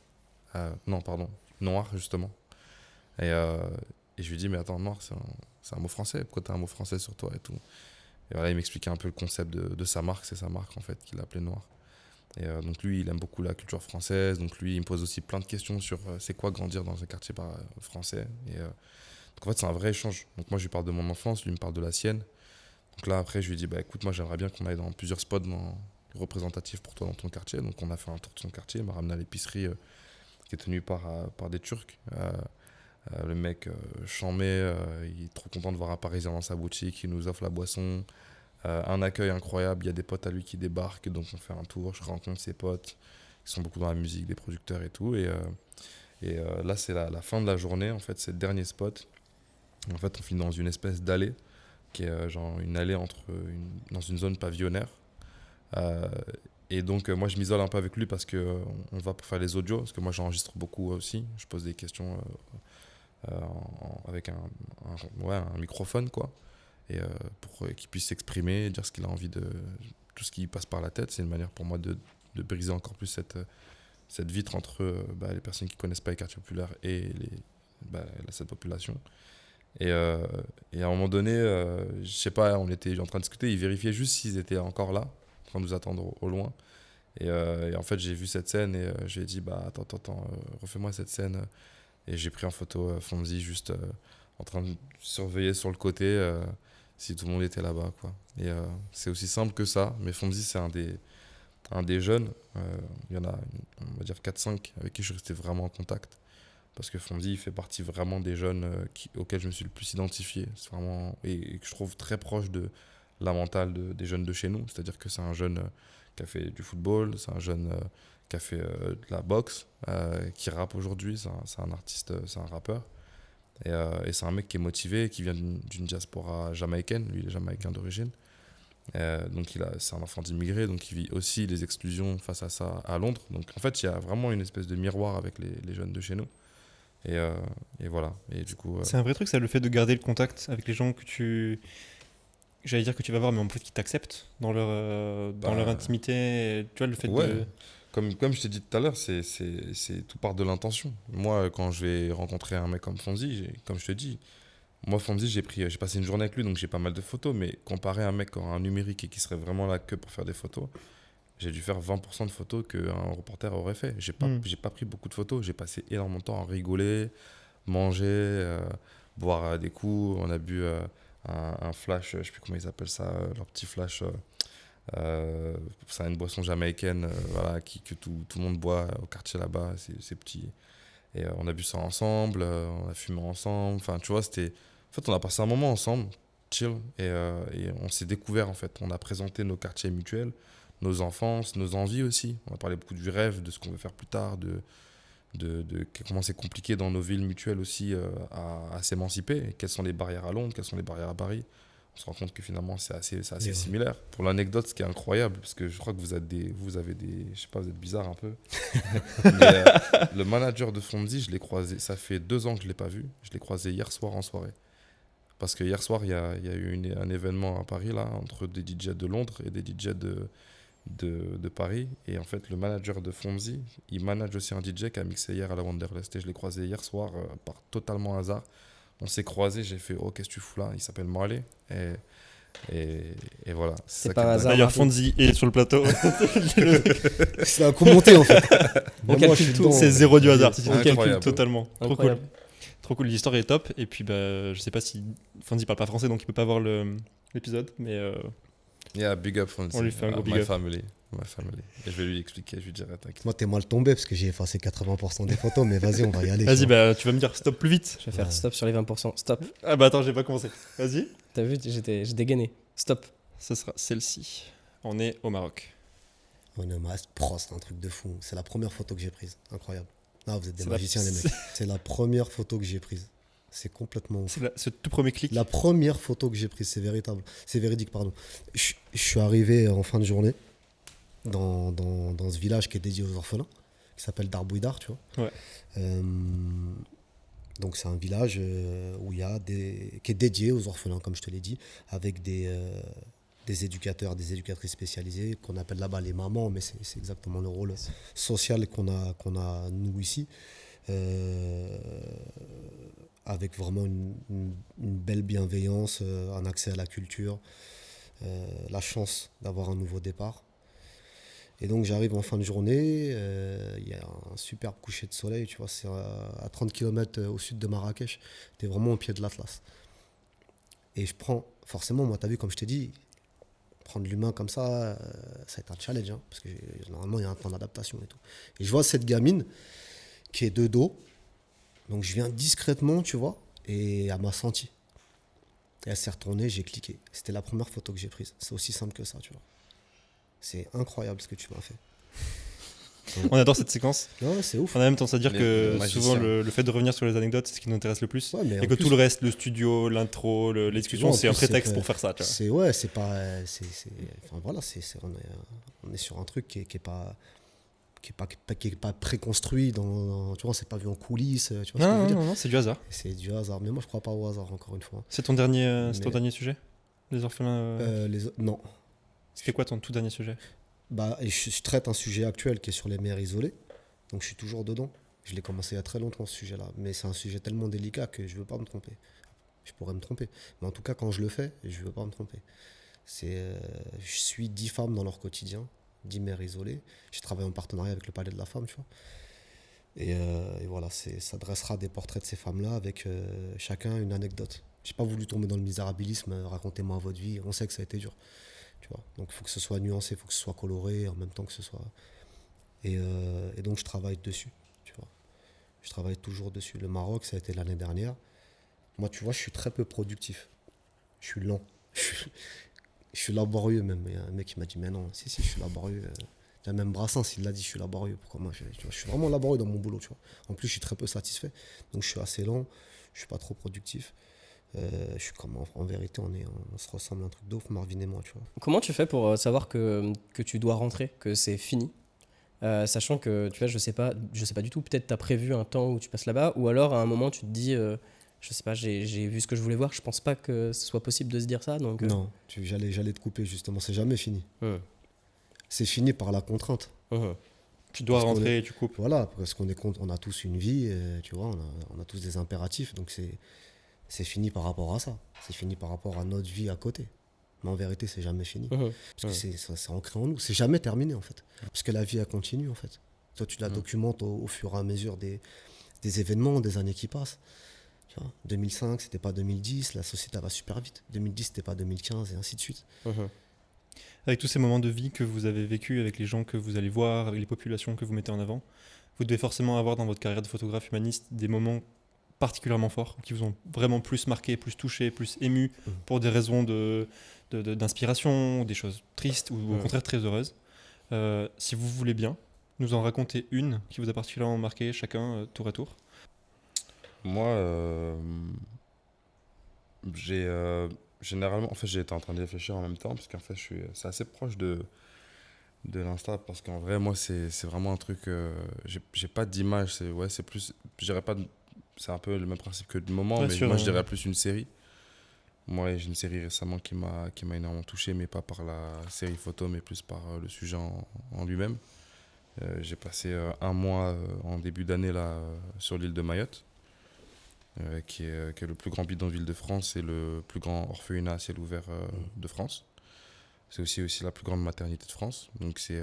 Noir justement. Et je lui dis, mais attends, noir, c'est un mot français, pourquoi t'as un mot français sur toi et tout. Et voilà, il m'expliquait un peu le concept de sa marque, c'est sa marque en fait qu'il appelait Noir. Et donc lui, il aime beaucoup la culture française, donc lui, il me pose aussi plein de questions sur c'est quoi grandir dans un quartier français. Et donc en fait, c'est un vrai échange. Donc moi, je lui parle de mon enfance, lui me parle de la sienne. Donc là, après, je lui dis, bah écoute, moi, j'aimerais bien qu'on aille dans plusieurs spots représentatifs pour toi dans ton quartier. Donc on a fait un tour de son quartier, il m'a ramené à l'épicerie qui est tenue par des Turcs. Le mec chambé, il est trop content de voir un Parisien dans sa boutique, il nous offre la boisson. Un accueil incroyable, il y a des potes à lui qui débarquent, donc on fait un tour, je rencontre ses potes, qui sont beaucoup dans la musique, des producteurs et tout. Et là, c'est la fin de la journée, en fait, c'est le dernier spot. En fait, on finit dans une espèce d'allée, qui est genre une allée dans une zone pavillonnaire. Et donc, moi, je m'isole un peu avec lui parce qu'on va pour faire les audios, parce que moi, j'enregistre beaucoup aussi. Je pose des questions avec un microphone, quoi. Et pour qu'il puisse s'exprimer, dire ce qu'il a envie tout ce qui passe par la tête. C'est une manière pour moi de briser encore plus cette vitre entre les personnes qui ne connaissent pas les quartiers populaires et cette population. Et à un moment donné, je sais pas, on était en train de discuter, ils vérifiaient juste s'ils étaient encore là, en train de nous attendre au loin. Et en fait, j'ai vu cette scène et je lui ai dit, attends, refais-moi cette scène. Et j'ai pris en photo Fonzie juste en train de surveiller sur le côté si tout le monde était là-bas, quoi. Et c'est aussi simple que ça. Mais Fonzi, c'est un des jeunes. Il y en a, on va dire 4-5 avec qui je suis resté vraiment en contact. Parce que Fonzi, il fait partie vraiment des jeunes auxquels je me suis le plus identifié. C'est vraiment, et que je trouve très proche de la mentale des jeunes de chez nous. C'est-à-dire que c'est un jeune qui a fait du football, c'est un jeune qui a fait de la boxe, qui rappe aujourd'hui. C'est un artiste, c'est un rappeur. Et c'est un mec qui est motivé, qui vient d'une diaspora jamaïcaine. Lui, il est jamaïcain d'origine. Donc c'est un enfant d'immigré, donc il vit aussi les exclusions face à ça à Londres. Donc en fait, il y a vraiment une espèce de miroir avec les jeunes de chez nous. Et voilà. Et du coup, C'est un vrai truc, ça, le fait de garder le contact avec les gens j'allais dire que tu vas voir, mais en plus qui t'acceptent dans leur intimité. Tu vois, le fait ouais. de... Comme je t'ai dit tout à l'heure, c'est tout part de l'intention. Moi, quand je vais rencontrer un mec comme Fonzi, comme je te dis, moi, Fonzi, j'ai passé une journée avec lui, donc j'ai pas mal de photos, mais comparé à un mec qui aura un numérique et qui serait vraiment là que pour faire des photos, j'ai dû faire 20% de photos qu'un reporter aurait fait. J'ai pas pris beaucoup de photos, j'ai passé énormément de temps à rigoler, manger, boire des coups. On a bu un flash, je sais plus comment ils appellent ça, leur petit flash. C'est une boisson jamaïcaine voilà, que tout le monde boit au quartier là-bas, c'est petit. Et on a bu ça ensemble, on a fumé ensemble. Enfin, tu vois, en fait, on a passé un moment ensemble, chill, et on s'est découvert, en fait. On a présenté nos quartiers mutuels, nos enfances, nos envies aussi. On a parlé beaucoup du rêve, de ce qu'on veut faire plus tard, de comment c'est compliqué dans nos villes mutuelles aussi à s'émanciper. Et quelles sont les barrières à Londres, quelles sont les barrières à Paris. On se rend compte que finalement, c'est assez similaire. Pour l'anecdote, ce qui est incroyable, parce que je crois que vous avez des... Je sais pas, vous êtes bizarre un peu. Mais le manager de Fonzi, je l'ai croisé. Ça fait 2 ans que je ne l'ai pas vu. Je l'ai croisé hier soir en soirée. Parce que hier soir, il y a eu un événement à Paris, là, entre des DJ de Londres et des DJ de Paris. Et en fait, le manager de Fonzi, il manage aussi un DJ qui a mixé hier à la Wanderlust. Et je l'ai croisé hier soir par totalement hasard. On s'est croisés, j'ai fait « Oh, qu'est-ce que tu fous là ?» Il s'appelle Marley. Et voilà. C'est pas un hasard. D'ailleurs, Fonzi est sur le plateau. C'est un commenté en fait. On calcule tout. C'est zéro du hasard. C'est On calcule incroyable. totalement. Trop cool. Incroyable. Trop cool. L'histoire est top. Et puis, je sais pas si Fonzi parle pas français, donc il peut pas voir l'épisode. Mais Yeah, big up Fonzi. On lui fait un gros big my up. family. Et je vais lui expliquer, je lui dirai t'inquiète. Moi, t'es mal tombé parce que j'ai effacé 80% des photos, mais vas-y, on va y aller. vas-y, tu vois. tu vas me dire stop plus vite. Je vais faire stop sur les 20%. Stop. Ah bah attends, j'ai pas commencé. Vas-y. T'as vu, j'ai dégainé. Stop. Ce sera celle-ci. On est au Maroc. On est au Maroc, c'est un truc de fou. C'est la première photo que j'ai prise. Incroyable. Ah, vous êtes des C'est magiciens, les mecs. C'est la première photo que j'ai prise. C'est complètement ouf. C'est ce tout premier clic. La première photo que j'ai prise, c'est véritable. C'est véridique, pardon. Je suis arrivé en fin de journée dans ce village qui est dédié aux orphelins, qui s'appelle Darbouidar, tu vois. Ouais. Donc c'est un village qui est dédié aux orphelins, comme je te l'ai dit, avec des éducateurs, des éducatrices spécialisées, qu'on appelle là-bas les mamans, mais c'est exactement le rôle social qu'on a nous ici. Avec vraiment une belle bienveillance, un accès à la culture, la chance d'avoir un nouveau départ. Et donc j'arrive en fin de journée, il y a un superbe coucher de soleil, tu vois, c'est à 30 km au sud de Marrakech, t'es vraiment au pied de l'Atlas. Et je prends, forcément, moi t'as vu, comme je t'ai dit, prendre l'humain comme ça va être un challenge, hein, parce que normalement il y a un temps d'adaptation et tout. Et je vois cette gamine qui est de dos, donc je viens discrètement, tu vois, et elle m'a senti. Et elle s'est retournée, j'ai cliqué. C'était la première photo que j'ai prise. C'est aussi simple que ça, tu vois. C'est incroyable ce que tu m'as fait. On adore cette séquence. Ouais, c'est ouf. On a même tendance à dire que magiciens. souvent le fait de revenir sur les anecdotes, c'est ce qui nous intéresse le plus. Ouais, mais Et en que plus, tout le reste, le studio, l'intro, les discussions, en c'est un plus, prétexte c'est pour faire ça. Tu vois. c'est pas. Enfin voilà, on est sur un truc qui est pas préconstruit tu vois, c'est pas vu en coulisses, tu vois ce que je veux dire. Non, c'est du hasard. C'est du hasard, mais moi je crois pas au hasard encore une fois. C'est ton dernier Mais- sujet, les orphelins. Non. C'était quoi ton tout dernier sujet? Et je traite un sujet actuel qui est sur les mères isolées, donc je suis toujours dedans. Je l'ai commencé il y a très longtemps ce sujet-là, mais c'est un sujet tellement délicat que je veux pas me tromper. Je pourrais me tromper, mais en tout cas quand je le fais, je veux pas me tromper. Je suis 10 femmes dans leur quotidien, 10 mères isolées. J'ai travaillé en partenariat avec le Palais de la Femme, tu vois. Et voilà, ça dressera des portraits de ces femmes-là avec chacun une anecdote. J'ai pas voulu tomber dans le misérabilisme, racontez-moi votre vie, on sait que ça a été dur. Tu vois. Donc il faut que ce soit nuancé, il faut que ce soit coloré, en même temps que ce soit... Et donc je travaille dessus, tu vois. Je travaille toujours dessus. Le Maroc, ça a été l'année dernière. Moi, tu vois, je suis très peu productif. Je suis lent. Je suis laborieux même. Il y a un mec qui m'a dit, mais non, si, je suis laborieux. Il y a même Brassens, il l'a dit, je suis laborieux. Pourquoi moi, tu vois, je suis vraiment laborieux dans mon boulot, tu vois. En plus, je suis très peu satisfait. Donc, je suis assez lent. Je suis pas trop productif. Je suis comme, en vérité, on se ressemble un truc d'ouf, Marvin et moi, tu vois. Comment tu fais pour savoir que tu dois rentrer, que c'est fini? Sachant que, tu vois, je sais pas du tout, peut-être tu as prévu un temps où tu passes là-bas, ou alors à un moment tu te dis, je sais pas, j'ai vu ce que je voulais voir, je pense pas que ce soit possible de se dire ça. Donc, Non, j'allais te couper justement, c'est jamais fini. C'est fini par la contrainte. Tu dois Parce rentrer et tu coupes. Voilà, parce on a tous une vie, tu vois, on a tous des impératifs, donc c'est fini par rapport à ça. C'est fini par rapport à notre vie à côté. Mais en vérité, c'est jamais fini. Parce que c'est ancré en nous. C'est jamais terminé, en fait. Parce que la vie, elle continue, en fait. Toi, tu la documentes au fur et à mesure des événements, des années qui passent. Tu vois, 2005, c'était pas 2010. La société va super vite. 2010, c'était pas 2015, et ainsi de suite. Avec tous ces moments de vie que vous avez vécu, avec les gens que vous allez voir, avec les populations que vous mettez en avant, vous devez forcément avoir dans votre carrière de photographe humaniste des moments particulièrement forts, qui vous ont vraiment plus marqué, plus touché, plus ému, pour des raisons d'inspiration, des choses tristes ou au contraire très heureuses. Si vous voulez bien, nous en raconter une qui vous a particulièrement marqué chacun tour à tour. Moi, généralement, en fait, j'ai été en train de réfléchir en même temps, parce qu'en fait, c'est assez proche de l'Insta, parce qu'en vrai, moi, c'est vraiment un truc, j'ai pas d'image, c'est plus, je dirais pas, c'est un peu le même principe que du moment, mais moi, je dirais plus une série. Moi, j'ai une série récemment qui m'a énormément touché, mais pas par la série photo, mais plus par le sujet en lui-même. J'ai passé un mois en début d'année là sur l'île de Mayotte, qui est le plus grand bidonville de France et le plus grand orphelinat à ciel ouvert de France. C'est aussi la plus grande maternité de France. Donc c'est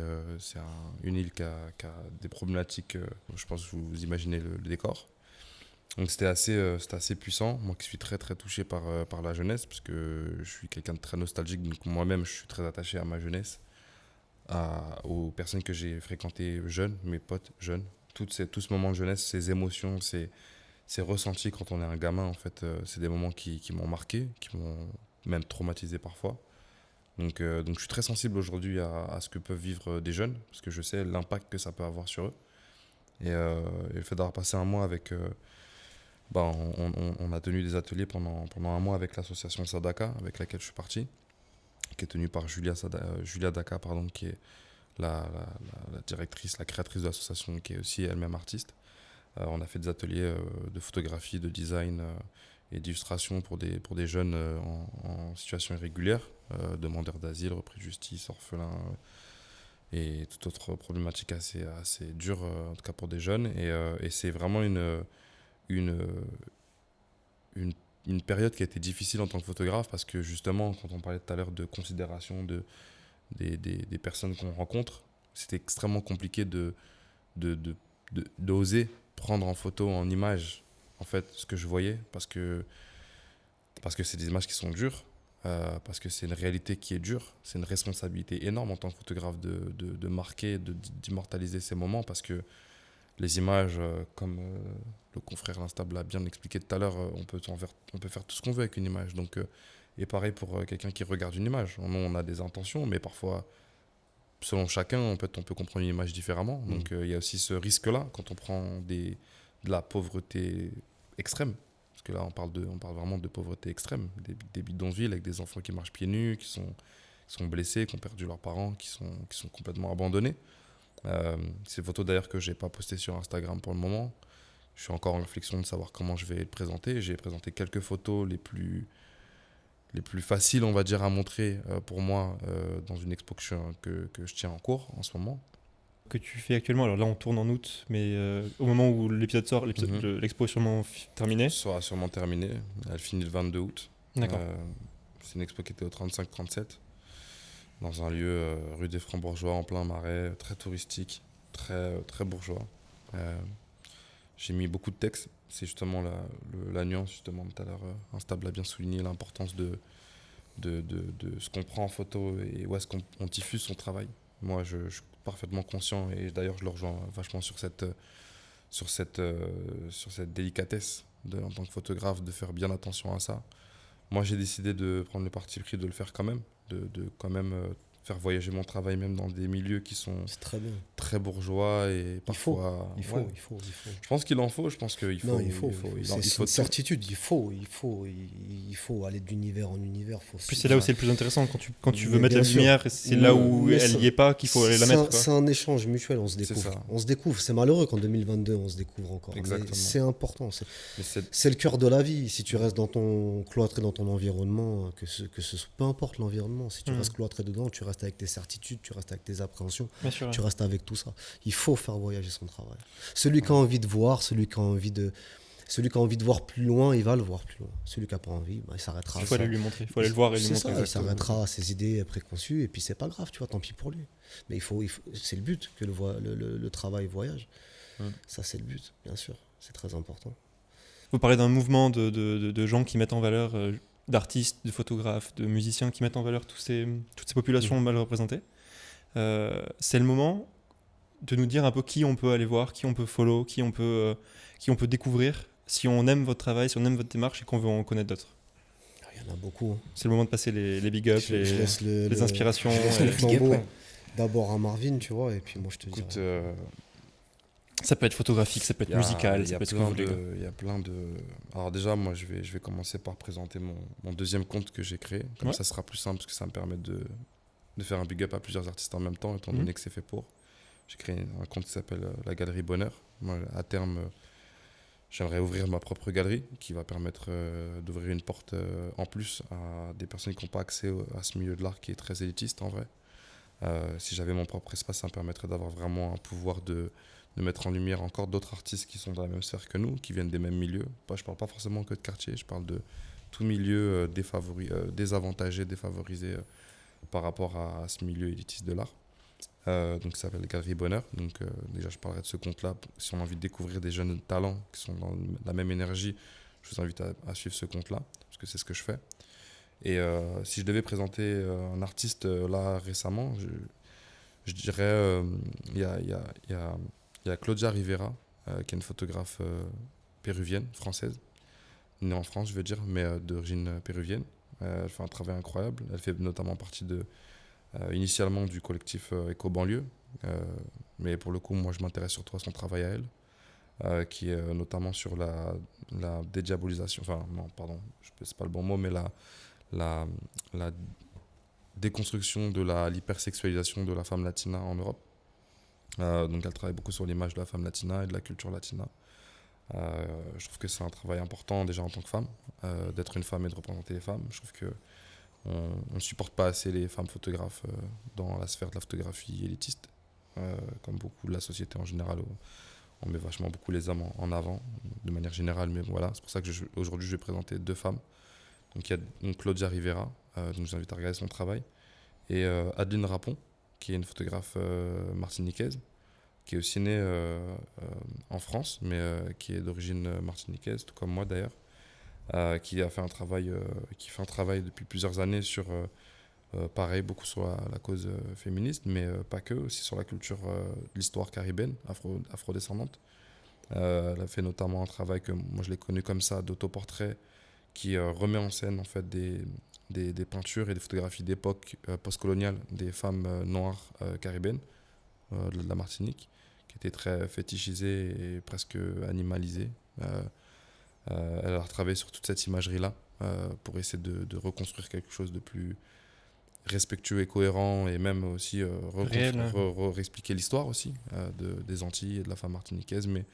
une île qui a des problématiques, je pense que vous imaginez le décor. Donc c'était assez puissant. Moi qui suis très très touché par la jeunesse, parce que je suis quelqu'un de très nostalgique, donc moi-même je suis très attaché à ma jeunesse, aux personnes que j'ai fréquentées jeunes, mes potes jeunes. Tout ce moment de jeunesse, ces émotions, ces ressentis quand on est un gamin, en fait, c'est des moments qui m'ont marqué, qui m'ont même traumatisé parfois. Donc je suis très sensible aujourd'hui à ce que peuvent vivre des jeunes, parce que je sais l'impact que ça peut avoir sur eux. Et le fait d'avoir passé un mois avec... on a tenu des ateliers pendant un mois avec l'association Sadaka, avec laquelle je suis parti, qui est tenue par Julia Daka, pardon, qui est la directrice, la créatrice de l'association, qui est aussi elle-même artiste. On a fait des ateliers de photographie, de design et d'illustration pour des jeunes en situation irrégulière, demandeurs d'asile, repris de justice, orphelins et toute autre problématique assez dure, en tout cas pour des jeunes. Et c'est vraiment une période qui a été difficile en tant que photographe, parce que justement, quand on parlait tout à l'heure de considération des personnes qu'on rencontre, c'était extrêmement compliqué d'oser prendre en photo, en image, en fait, ce que je voyais, parce que c'est des images qui sont dures, parce que c'est une réalité qui est dure, c'est une responsabilité énorme en tant que photographe de marquer, d'immortaliser ces moments, parce que les images, comme le confrère L'Instable l'a bien expliqué tout à l'heure, on peut faire tout ce qu'on veut avec une image. Donc, et pareil pour quelqu'un qui regarde une image. On a des intentions, mais parfois, selon chacun, on peut comprendre une image différemment. Donc il y a aussi ce risque-là quand on prend de la pauvreté extrême. Parce que là, on parle vraiment de pauvreté extrême. Des bidonvilles avec des enfants qui marchent pieds nus, qui sont blessés, qui ont perdu leurs parents, qui sont complètement abandonnés. Ces photos d'ailleurs que je n'ai pas postées sur Instagram pour le moment. Je suis encore en réflexion de savoir comment je vais les présenter. J'ai présenté quelques photos les plus faciles, on va dire, à montrer pour moi dans une expo que je tiens en cours en ce moment. Que tu fais actuellement, alors là on tourne en août, mais au moment où l'épisode sort, l'expo est sûrement terminée. Sera sûrement terminée. Elle finit le 22 août. D'accord. C'est une expo qui était au 35-37. Dans un lieu rue des Francs-Bourgeois, en plein marais, très touristique, très, très bourgeois. J'ai mis beaucoup de textes, c'est justement la nuance, justement, tout à l'heure, Instable a bien souligné l'importance de ce qu'on prend en photo et où est-ce qu'on diffuse son travail. Moi, je suis parfaitement conscient et d'ailleurs, je le rejoins vachement sur cette délicatesse en tant que photographe, de faire bien attention à ça. Moi, j'ai décidé de prendre le parti pris de le faire quand même, de quand même faire voyager mon travail, même dans des milieux qui sont C'est très bien. très bourgeois et parfois. Il faut. Je pense qu'il en faut, je pense qu'il faut. Non, il faut. C'est faut une certitude. Il faut aller d'univers en univers. Puis c'est là où c'est le plus intéressant, quand tu veux Mais mettre la bien sûr. lumière, c'est là où Mais elle n'y est pas qu'il faut aller la mettre. Quoi. C'est un échange mutuel, on se C'est découvre. ça. On se découvre. C'est malheureux qu'en 2022, on se découvre encore. Mais Exactement. c'est important. Mais C'est le cœur de la vie. Si tu restes cloîtré dans ton environnement, peu importe l'environnement, si tu restes cloîtré dedans, tu restes avec tes certitudes, tu restes avec tes appréhensions, Bien sûr, tu restes avec tout ça. Il faut faire voyager son travail. Celui qui a envie de voir, celui qui a envie de voir plus loin, il va le voir plus loin. Celui qui n'a pas envie, il s'arrêtera. il faut aller lui montrer, il faut aller le voir et lui C'est montrer. ça, il s'arrêtera à ses idées préconçues et puis c'est pas grave, tu vois, tant pis pour lui. Mais c'est le but que le travail voyage. Ça, c'est le but, bien sûr. C'est très important. Vous parlez d'un mouvement de gens qui mettent en valeur, d'artistes, de photographes, de musiciens qui mettent en valeur toutes ces populations mal représentées. C'est le moment de nous dire un peu qui on peut aller voir, qui on peut follow, qui on peut découvrir, si on aime votre travail, si on aime votre démarche et qu'on veut en connaître d'autres. Il y en a beaucoup. C'est le moment de passer les big ups, Je laisse les inspirations. je laisse le flambeau d'abord à Marvin, tu vois, et puis moi je te dis. écoute, Ça peut être photographique, ça peut être musical, ça peut être ce que vous voulez. Il y a plein de. Alors déjà, moi, je vais commencer par présenter mon deuxième compte que j'ai créé. Comme ça sera plus simple parce que ça me permet de faire un big up à plusieurs artistes en même temps, étant donné que c'est fait pour. J'ai créé un compte qui s'appelle la Galerie Bonheur. Moi, à terme, j'aimerais ouvrir ma propre galerie qui va permettre d'ouvrir une porte en plus à des personnes qui n'ont pas accès à ce milieu de l'art qui est très élitiste en vrai. Si j'avais mon propre espace, ça me permettrait d'avoir vraiment un pouvoir de mettre en lumière encore d'autres artistes qui sont dans la même sphère que nous, qui viennent des mêmes milieux. Je ne parle pas forcément que de quartier, je parle de tout milieu désavantagé, défavorisé par rapport à ce milieu élitiste de l'art. Donc ça s'appelle Galerie Bonheur. Donc déjà je parlerai de ce compte-là. Si on a envie de découvrir des jeunes talents qui sont dans la même énergie, je vous invite à suivre ce compte-là, parce que c'est ce que je fais. Et si je devais présenter un artiste là récemment, je dirais il y a Claudia Rivera, qui est une photographe péruvienne, française, née en France je veux dire, mais d'origine péruvienne. Elle fait un travail incroyable. Elle fait notamment partie initialement du collectif Éco-Banlieue, mais pour le coup moi je m'intéresse surtout à son travail à elle, qui est notamment sur la dédiabolisation, enfin non pardon, c'est pas le bon mot, mais la déconstruction de l'hypersexualisation de la femme latina en Europe. Donc elle travaille beaucoup sur l'image de la femme latina et de la culture latina. Je trouve que c'est un travail important déjà en tant que femme, d'être une femme et de représenter les femmes. Je trouve que on ne supporte pas assez les femmes photographes dans la sphère de la photographie élitiste, comme beaucoup de la société en général. On met vachement beaucoup les hommes en avant, de manière générale, mais voilà, c'est pour ça que aujourd'hui je vais présenter deux femmes. Donc il y a Claudia Rivera, donc je vous invite à regarder son travail, et Adeline Rapon, qui est une photographe martiniquaise, qui est aussi née en France, mais qui est d'origine martiniquaise, tout comme moi d'ailleurs, qui fait un travail depuis plusieurs années sur, pareil, beaucoup sur la cause féministe, mais pas que, aussi sur la culture, l'histoire caribéenne, afrodescendante. Elle a fait notamment un travail que moi je l'ai connu comme ça, d'autoportrait, qui remet en scène en fait des peintures et des photographies d'époque postcoloniale des femmes noires caribéennes de la Martinique, qui étaient très fétichisées et presque animalisées. Elle a travaillé sur toute cette imagerie-là pour essayer de reconstruire quelque chose de plus respectueux et cohérent, et même aussi réexpliquer l'histoire aussi des Antilles et de la femme martiniquaise, mais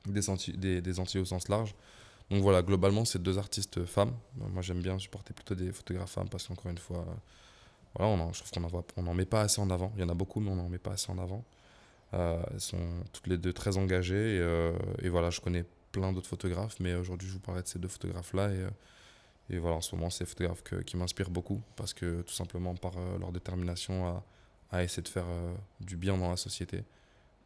des Antilles au sens large. Donc voilà, globalement, c'est deux artistes femmes. Moi, j'aime bien supporter plutôt des photographes femmes parce qu'encore une fois, voilà, je trouve qu'on n'en met pas assez en avant. Il y en a beaucoup, mais on n'en met pas assez en avant. Elles sont toutes les deux très engagées. Et voilà, je connais plein d'autres photographes, mais aujourd'hui, je vous parlerai de ces deux photographes-là. Et voilà, en ce moment, c'est des photographes qui m'inspirent beaucoup parce que tout simplement par leur détermination à essayer de faire du bien dans la société.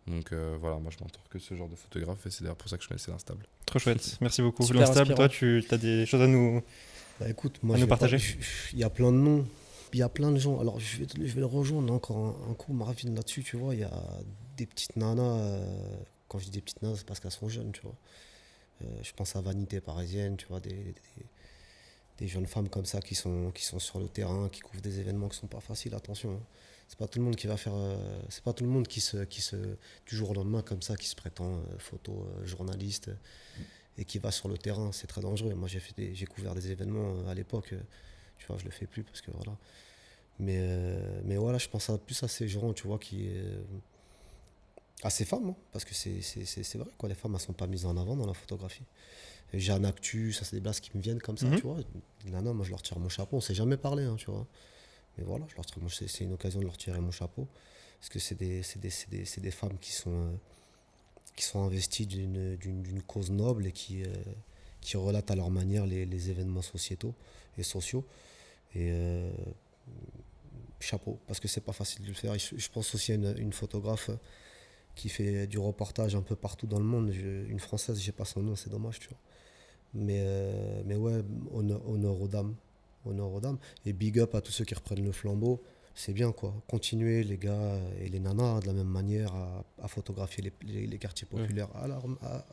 Donc voilà, moi je m'entoure que ce genre de photographe et c'est d'ailleurs pour ça que je connaissais l'Instable. Trop chouette, merci beaucoup. Super L'Instable, inspirant. toi, tu as des choses à nous... Bah écoute, moi À je nous vais partager. il y a plein de noms, il y a plein de gens. Alors je vais le rejoindre encore un coup, Marvin, là-dessus, tu vois. Il y a des petites nanas, quand je dis des petites nanas, c'est parce qu'elles sont jeunes, tu vois. Je pense à Vanité Parisienne, tu vois, des jeunes femmes comme ça qui sont sur le terrain, qui couvrent des événements qui sont pas faciles, attention. Hein. C'est pas tout le monde qui va faire, c'est pas tout le monde qui se, du jour au lendemain comme ça, qui se prétend journaliste et qui va sur le terrain. C'est très dangereux. Moi j'ai couvert des événements à l'époque, tu vois, je le fais plus parce que voilà. Mais voilà, je pense plus à ces gens, tu vois, à ces femmes, hein, parce que c'est vrai, quoi, les femmes, elles sont pas mises en avant dans la photographie. Et Jeanne Actu, ça c'est des blagues qui me viennent comme ça, tu vois. Les nanas, moi je leur tire mon chapeau, on s'est jamais parlé, hein, tu vois. Mais voilà, c'est une occasion de leur tirer mon chapeau, parce que c'est des femmes qui sont investies d'une cause noble et qui relatent à leur manière les événements sociétaux et sociaux. Et chapeau, parce que c'est pas facile de le faire. Je pense aussi à une photographe qui fait du reportage un peu partout dans le monde. Une française, j'ai pas son nom, c'est dommage, tu vois. Mais ouais, honneur aux dames. Honneur aux dames. Et big up à tous ceux qui reprennent le flambeau. C'est bien, quoi. Continuez, les gars et les nanas, de la même manière, à photographier les quartiers populaires. Alors,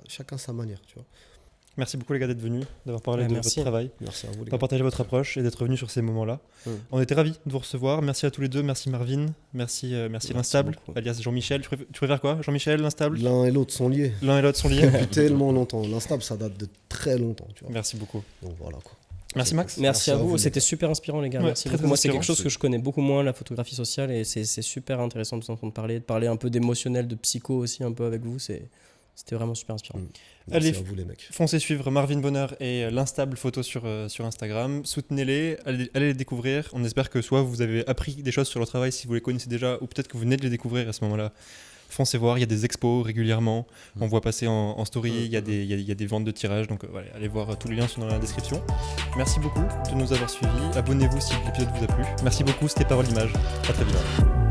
chacun sa manière, tu vois. Merci beaucoup les gars d'être venus, d'avoir parlé de merci. votre travail, Merci à vous, les d'avoir gars. partagé votre approche et d'être venus sur ces moments-là. On était ravis de vous recevoir. Merci à tous les deux. Merci Marvin. Merci l'Instable, beaucoup. alias Jean-Michel. Tu préfères quoi? Jean-Michel, l'Instable? L'un et l'autre sont liés. L'un et l'autre sont liés. Depuis tellement longtemps. L'Instable, ça date de très longtemps, tu vois. Merci beaucoup. Donc voilà, quoi. Merci Max. Merci à vous, les c'était gars. super inspirant les gars. Ouais, Merci très, beaucoup. très Moi c'est quelque inspirant. chose que je connais beaucoup moins, la photographie sociale, et c'est super intéressant de vous entendre parler, de parler un peu d'émotionnel, de psycho aussi un peu avec vous. C'était vraiment super inspirant. Merci Allez, à vous, les mecs. Foncez suivre Marvin Bonheur et l'Instable Photo sur Instagram. Soutenez-les, allez les découvrir. On espère que soit vous avez appris des choses sur leur travail si vous les connaissez déjà, ou peut-être que vous venez de les découvrir à ce moment-là. Foncez voir, il y a des expos régulièrement. On voit passer en story, il y a des ventes de tirages. Donc voilà, allez voir, tous les liens sont dans la description. Merci beaucoup de nous avoir suivis. Abonnez-vous si l'épisode vous a plu. Merci beaucoup, c'était Parole d'Image. À très vite.